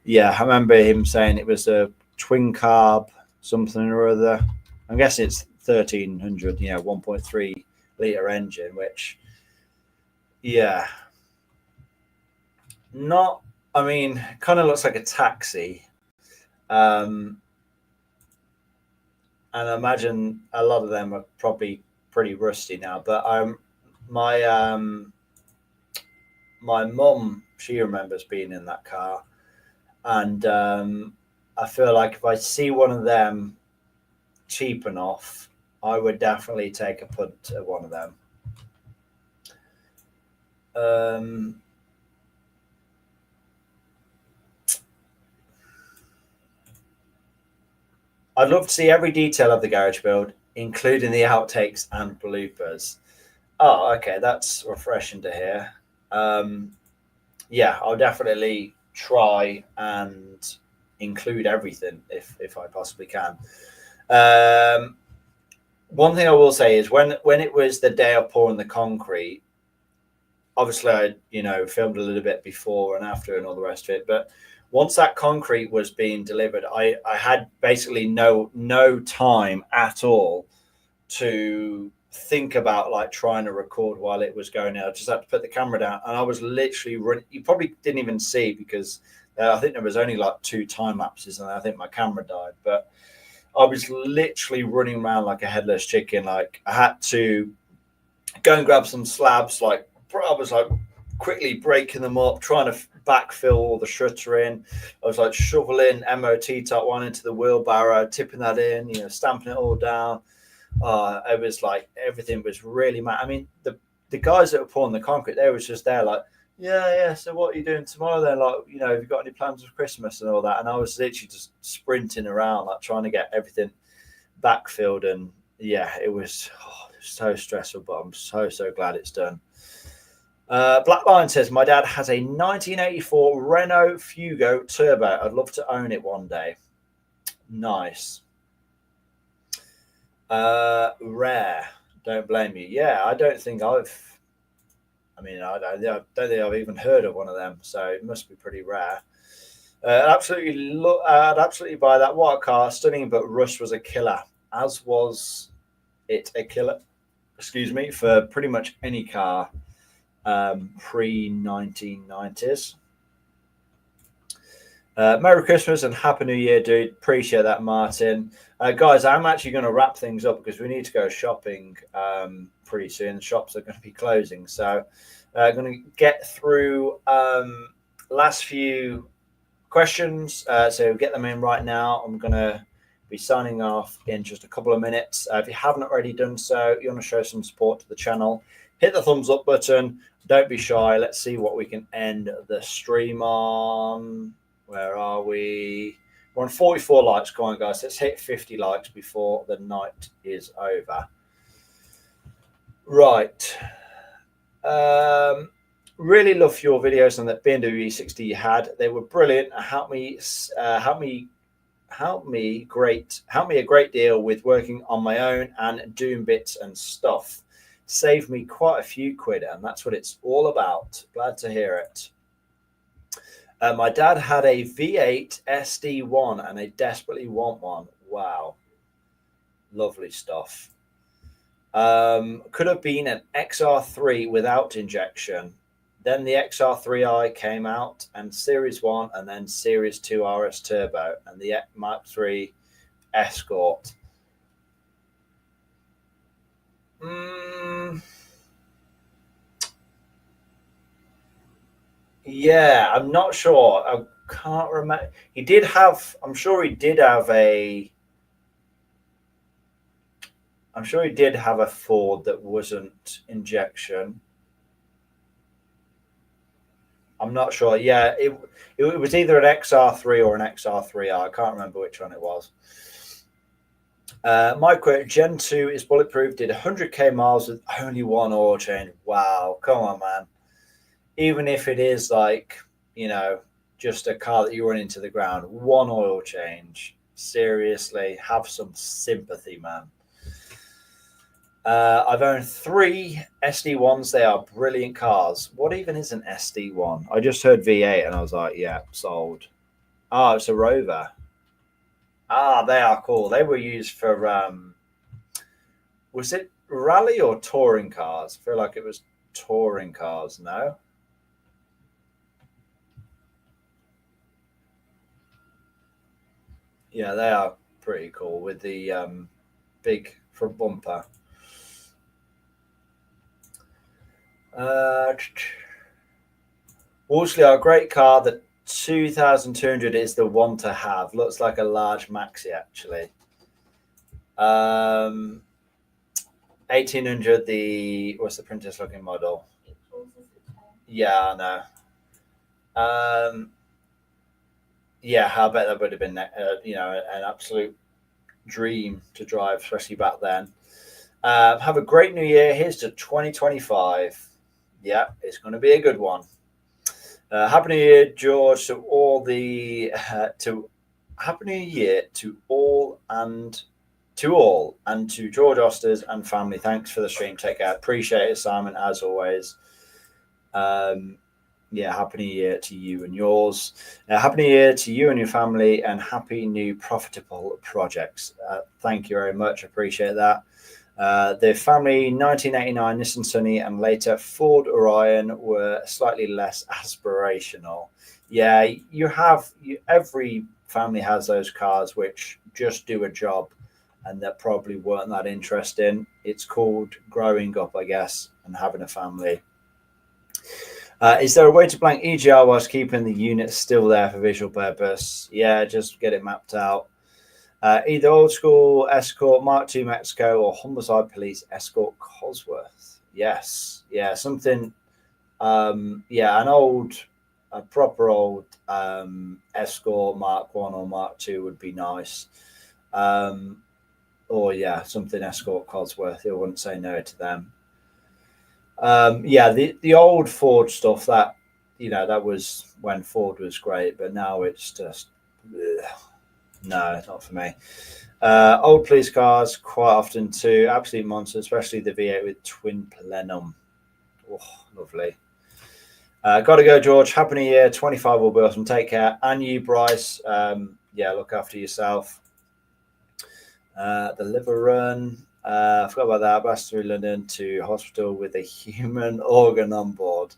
yeah, I remember him saying it was a twin carb something or other. I'm guessing it's 1300, 1.3 litre engine, which, yeah, not, I mean, kind of looks like a taxi. And I imagine a lot of them are probably pretty rusty now. But my my mum, she remembers being in that car, and I feel like if I see one of them cheap enough, I would definitely take a punt at one of them. I'd love to see every detail of the garage build, including the outtakes and bloopers. Oh, okay, that's refreshing to hear. Yeah, I'll definitely try and include everything if I possibly can. One thing I will say is when it was the day of pouring the concrete, obviously I filmed a little bit before and after and all the rest of it, but once that concrete was being delivered, I had basically no time at all to think about like trying to record while it was going out. I just had to put the camera down, and I was literally running. You probably didn't even see because I think there was only like 2 time lapses, and I think my camera died. But I was literally running around like a headless chicken. Like I had to go and grab some slabs. Like I was like quickly breaking them up, trying to backfill all the shuttering. I was like shoveling MOT top 1 into the wheelbarrow, tipping that in, stamping it all down. It was like everything was really mad. I mean, the guys that were pouring the concrete, they was just there like, yeah. So what are you doing tomorrow then? Like, have you got any plans for Christmas and all that? And I was literally just sprinting around, like trying to get everything backfilled. And yeah, it was so stressful, but I'm so glad it's done. Black Lion says, my dad has a 1984 Renault Fugo Turbo. I'd love to own it one day. Nice. Rare. Don't blame you. Yeah, I don't think I don't think I've even heard of one of them, so it must be pretty rare. I'd absolutely buy that. What a car. Stunning, but rust was a killer, as was it a killer, excuse me, for pretty much any car pre-1990s. Merry Christmas and Happy New Year, dude. Appreciate that, Martin. Guys, I'm actually going to wrap things up because we need to go shopping pretty soon. The shops are going to be closing. So I'm going to get through last few questions. So get them in right now. I'm going to be signing off in just a couple of minutes. If you haven't already done so, you want to show some support to the channel, hit the thumbs up button. Don't be shy. Let's see what we can end the stream on. Where are we? We're on 44 likes. Go on, guys. Let's hit 50 likes before the night is over. Right. Really love your videos on that BMW E60 you had. They were brilliant. Helped me a great deal with working on my own and doing bits and stuff. Saved me quite a few quid, and that's what it's all about. Glad to hear it. My dad had a V8 SD1 and I desperately want one. Wow. Lovely stuff. Could have been an XR3 without injection. Then the XR3i came out, and Series 1, and then Series 2 RS Turbo, and the Mark 3 Escort. Yeah, I'm not sure. I can't remember. He did have, I'm sure he did have a Ford that wasn't injection. I'm not sure. Yeah, it was either an XR3 or an XR3i. I can't remember which one it was. My quote, Gen 2 is bulletproof, did 100k miles with only one oil change. Wow, come on, man. Even if it is like, just a car that you run into the ground, one oil change. Seriously, have some sympathy, man. I've owned 3 SD1s. They are brilliant cars. What even is an SD1? I just heard V8 and I was like, yeah, sold. Oh, it's a Rover. They are cool. They were used for, was it rally or touring cars? I feel like it was touring cars, no? Yeah, they are pretty cool with the big front bumper. Wolseley are a great car. The 2200 is the one to have. Looks like a large maxi, actually. 1800, what's the Princess looking model? Yeah, I know. Yeah, I bet that would have been, an absolute dream to drive, especially back then. Have a great new year. Here's to 2025. Yeah, it's going to be a good one. Happy New Year, George, to all the Happy New Year to all and to George Osters and family. Thanks for the stream. Take care. Appreciate it, Simon, as always. Happy New Year to you and yours. Happy New Year to you and your family, and happy new profitable projects. Thank you very much. Appreciate that. The family 1989 Nissan Sunny and later Ford Orion were slightly less aspirational. Yeah, every family has those cars which just do a job and that probably weren't that interesting. It's called growing up, I guess, and having a family. Is there a way to blank EGR whilst keeping the unit still there for visual purpose? Yeah, just get it mapped out. Either old school Escort Mark II Mexico or Homicide Police Escort Cosworth. Yes, yeah, something. A proper old Escort Mark I or Mark II would be nice. Or yeah, something Escort Cosworth. I wouldn't say no to them. The old Ford stuff that was when Ford was great, but now it's just. No, it's not for me. Old police cars quite often too. Absolute monster, especially the V8 with twin plenum. Oh, lovely. Got to go, George. Happy New Year. 25 will be awesome. Take care. And you, Bryce. Look after yourself. The liver run. I forgot about that. Passed through London to hospital with a human organ on board.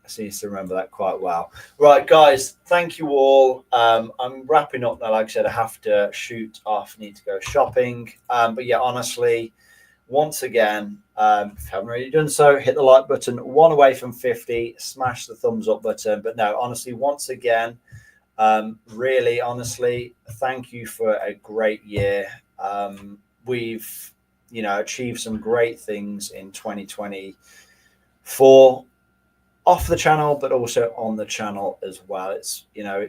Seems to remember that quite well. Right, guys, thank you all. I'm wrapping up now. Like I said, I have to shoot off, need to go shopping. But yeah, honestly, once again, if you haven't already done so, hit the like button. 1 away from 50, smash the thumbs up button. But no, honestly, once again, really honestly, thank you for a great year. We've achieved some great things in 2020 for off the channel, but also on the channel as well. It's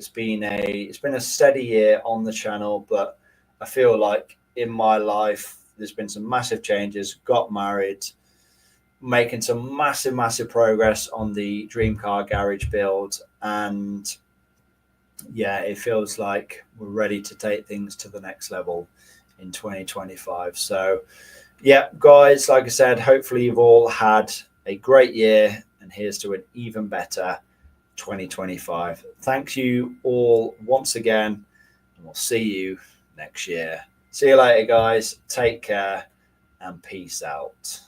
been a steady year on the channel, but I feel like in my life there's been some massive changes. Got married, making some massive progress on the Dream Car Garage build, and yeah, it feels like we're ready to take things to the next level in 2025. So yeah, guys, like I said, hopefully you've all had a great year, and here's to an even better 2025. Thank you all once again, and we'll see you next year. See you later, guys. Take care and peace out.